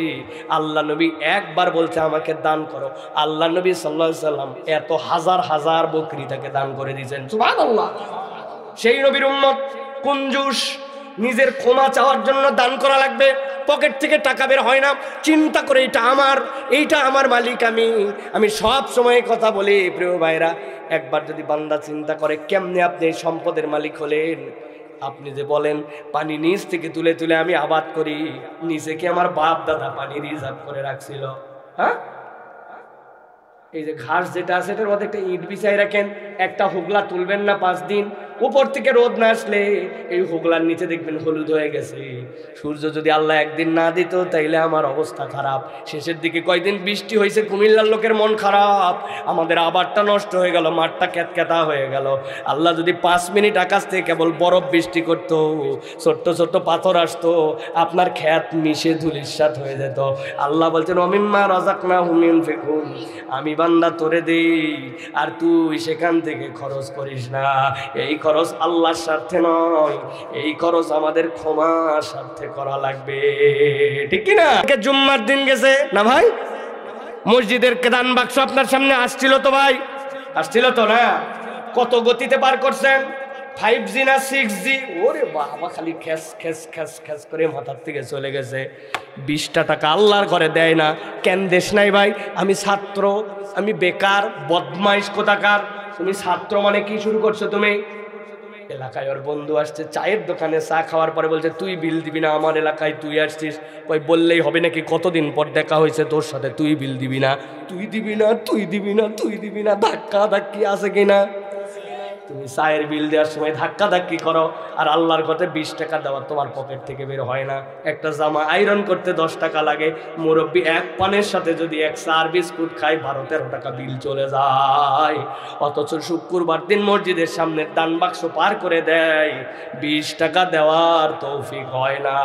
আল্লাহ নবী একবার বলছে, আমাকে দান করো। আল্লাহ নবী সাল্লাল্লাহু আলাইহি ওয়াসাল্লাম এত হাজার হাজার বকরি তাকে দান করে দিয়েছেন। সুবহানাল্লাহ। সেই নবীর উম্মত কুনজুস, নিজের ক্ষমা চাওয়ার জন্য দান করা লাগবে। পকেট থেকে টাকা বের হয় না, চিন্তা করে এইটা আমার মালিক, আমি সব সময় কথা বলি। প্রিয় ভাইরা, একবার যদি বান্দা চিন্তা করে কেমনে আপনি এই সম্পদের মালিক হলেন। আপনি যে বলেন পানি নিচ থেকে তুলে তুলে আমি আবাদ করি, নিচে কি আমার বাপ দাদা পানি রিজার্ভ করে রাখছিল? হ্যাঁ, এই যে ঘাস যেটা আছে এটার মধ্যে একটা ইট বিছাই রাখেন, একটা হুগলা তুলবেন না 5 দিন, উপর থেকে রোদ না আসলে এই হুগলার নিচে দেখবেন হলুদ হয়ে গেছে। সূর্য যদি আল্লাহ একদিন না দিত তাইলে আমার অবস্থা খারাপ। শেষের দিকে কয়দিন বৃষ্টি হয়েছে, কুমিল্লার লোকের মন খারাপ, আমাদের আবারটা নষ্ট হয়ে গেল, মাঠটা ক্যাতক্যাতা হয়ে গেল। আল্লাহ যদি 5 মিনিট আকাশ থেকে কেবল বরফ বৃষ্টি করতো, ছোট্ট ছোট্ট পাথর আসতো, আপনার ক্ষেত মিশে ধুলিস্যাৎ হয়ে যেত। আল্লাহ বলছেন, ওমিম্মা রাযাকনাহুম ইউনফিকুন, আমি বান্দা তোরে দেই আর তুই সেখান থেকে খরচ করিস না। এই খরচ আল্লাহর স্বার্থে নয়, এই খরচ আমাদের ক্ষমার স্বার্থে করা লাগবে, ঠিক কি না? জুম্মার দিন গেছে না ভাই, মসজিদের দান বাক্স আপনার সামনে আসছিল তো ভাই, আসছিল তো না? কত গতিতে পার করছেন? 5G না 6G, ওরে বাবা খালি খেস খেস খেস খেস করে মাথার থেকে চলে গেছে। 20টা টাকা আল্লাহর ঘরে দেয় না কেন? দেশ নাই ভাই, আমি ছাত্র, আমি বেকার, বদমাইশ কোথাকার। তুমি ছাত্র মানে কি শুরু করছো তুমি? এলাকায় ওর বন্ধু আসছে, চায়ের দোকানে চা খাওয়ার পরে বলছে তুই বিল দিবি না, আমার এলাকায় তুই আসছিস। ওই বললেই হবে নাকি? কতদিন পর দেখা হয়েছে তোর সাথে, তুই বিল দিবি না, তুই দিবি না, তুই দিবি না, তুই দিবি না, ধাক্কা ধাক্কি আছে কিনা? তুমি চায়ের বিল দেওয়ার সময় ধাক্কা ধাক্কি করো, আর আল্লাহর কথা 20 টাকা দেওয়া তোমার পকেট থেকে বের হয় না। একটা জামা আয়রন করতে 10 টাকা লাগে, মুরব্বী এক পানের সাথে যদি এক চার বিস্কুট খায় 12-13 টাকা বিল চলে যায়। অথচ শুক্রবার দিন মসজিদের সামনে দান বাক্স পার করে দেয়, 20 টাকা দেওয়ার তৌফিক হয় না।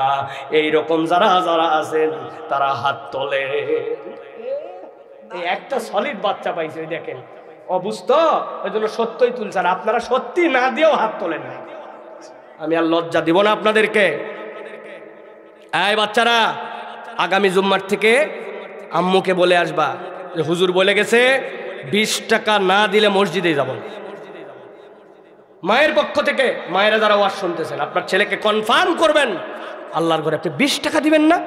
এইরকম যারা যারা আছেন তারা হাত তোলে। এই একটা সলিড বাচ্চা পাইছে, ওই দেখেন অবুঝত, ওই জন্য সত্যই তুলছেন। আপনারা সত্যি না দিয়েও হাত তোলেন না। আমি আর লজ্জা দিব না আপনাদেরকে। এই বাচ্চারা, আগামী জুম্মার থেকে আম্মুকে বলে আসবা যে হুজুর বলে গেছে 20 টাকা না দিলে মসজিদে যাব। মায়ের পক্ষ থেকে, মায়েরা যারা ওয়াজ শুনতেছেন, আপনার ছেলেকে কনফার্ম করবেন আল্লাহর ঘরে আপনি 20 টাকা দিবেন না।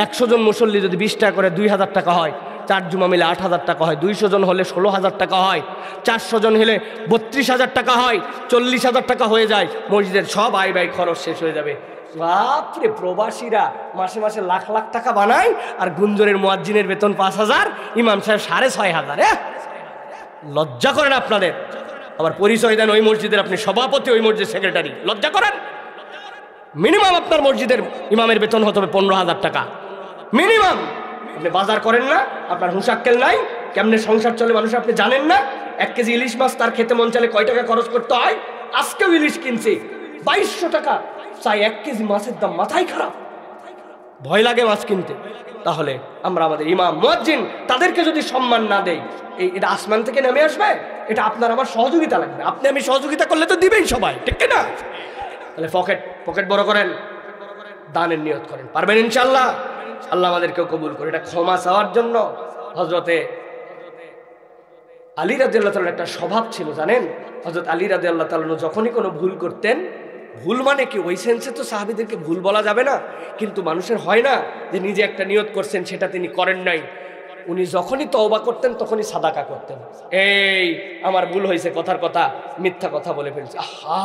100 জন মুসল্লি যদি 20 টাকা করে 2000 টাকা হয়, 4 জুমা মিলে 8000 টাকা হয়, 200 জন হলে 16,000 টাকা হয়, 400 জন হলে 32,000 টাকা হয়, 40,000 টাকা হয়ে যায়। মসজিদের সব আয় ব্যয় খরচ শেষ হয়ে যাবে। বাপরে, প্রবাসীরা মাসে মাসে লাখ লাখ টাকা বানায়, আর গুঞ্জনের মুয়াজ্জিনের বেতন 5,000, ইমাম সাহেব 6,500। লজ্জা করেন আপনাদের। আবার পরিচয় দেন ওই মসজিদের আপনি সভাপতি, ওই মসজিদের সেক্রেটারি। লজ্জা করেন। মিনিমাম আপনার মসজিদের ইমামের বেতন হতে হবে 15,000 টাকা মিনিমাম। আপনি বাজার করেন না, আপনার হুঁশাক্কেল নাই, কেমনে সংসার চলে মানুষ আপনি জানেন না। 1 কেজি ইলিশ মাছ তার খেতে মন চাইলে কয় টাকা খরচ করতে হয়? আজকেও ইলিশ কিনছি 2200 টাকা, চাই 1 কেজি মাছের দাম, মাথায় খারাপ, ভয় লাগে মাছ কিনতে। তাহলে আমরা আমাদের ইমাম মুয়াজ্জিন তাদেরকে যদি সম্মান না দেই, এটা আসমান থেকে নেমে আসবে? এটা আপনার আমার সহযোগিতা লাগবে। আপনি আমি সহযোগিতা করলে তো দিবেই সবাই, ঠিক না? তাহলে পকেট বড় করেন, দানের নিয়ত করেন, পারবেন ইনশাআল্লাহ। আল্লাহ আমাদেরকেও কবুল করে। এটা ক্ষমা চাওয়ার জন্য হযরতে আলী রাদিয়াল্লাহু তাআলার একটা স্বভাব ছিল জানেন। হযরত আলী রাদিয়াল্লাহু তাআলা যখনই কোনো ভুল করতেন, ভুল মানে কি ওই সেন্সে তো সাহাবীদেরকে ভুল বলা যাবে না, কিন্তু মানুষের হয় না যে নিজে একটা নিয়ত করছেন সেটা তিনি করেন নাই, উনি যখনই তওবা করতেন তখনই সাদাকা করতেন। এই আমার ভুল হয়েছে, কথার কথা মিথ্যা কথা বলে ফেলছি, আহা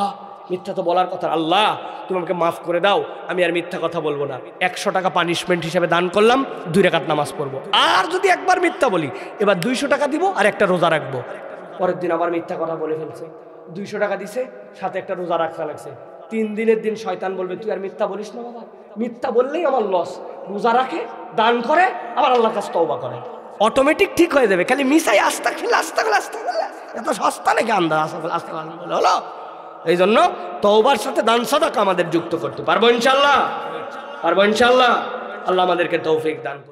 মিথ্যা তো বলার কথা, আল্লাহ তুমি আমাকে মাফ করে দাও, আমি আর মিথ্যা কথা বলবো না। 100 টাকা পানিশমেন্ট হিসেবে দান করলাম, 2 রাকাত নামাজ পড়বো। আর যদি একবার মিথ্যা বলি, এবার 200 টাকা দিব আর একটা রোজা রাখবো। পরের দিন আবার মিথ্যা কথা বলে ফেলছে, 200 টাকা দিছে, সাথে একটা রোজা রাখা লাগছে। 3 দিনের দিন শয়তান বলবে তুই আর মিথ্যা বলিস না বাবা, মিথ্যা বললেই আমার লস। রোজা রাখে, দান করে, আবার আল্লাহর কাছে তওবা করে, অটোমেটিক ঠিক হয়ে যাবে। খালি মিসাই আস্তাগফিরুল্লাহ আস্তাগফিরুল্লাহ আস্তাগফিরুল্লাহ, এত সস্তা নাকি আন্দাজ আস্তাগফিরুল্লাহ আস্তাগফিরুল্লাহ বলে হলো। এই জন্য তওবার সাথে দান সাদাকা আমাদের যুক্ত করতে পারবো ইনশাআল্লাহ, পারবো ইনশাআল্লাহ। আল্লাহ আমাদেরকে তৌফিক দান করুন।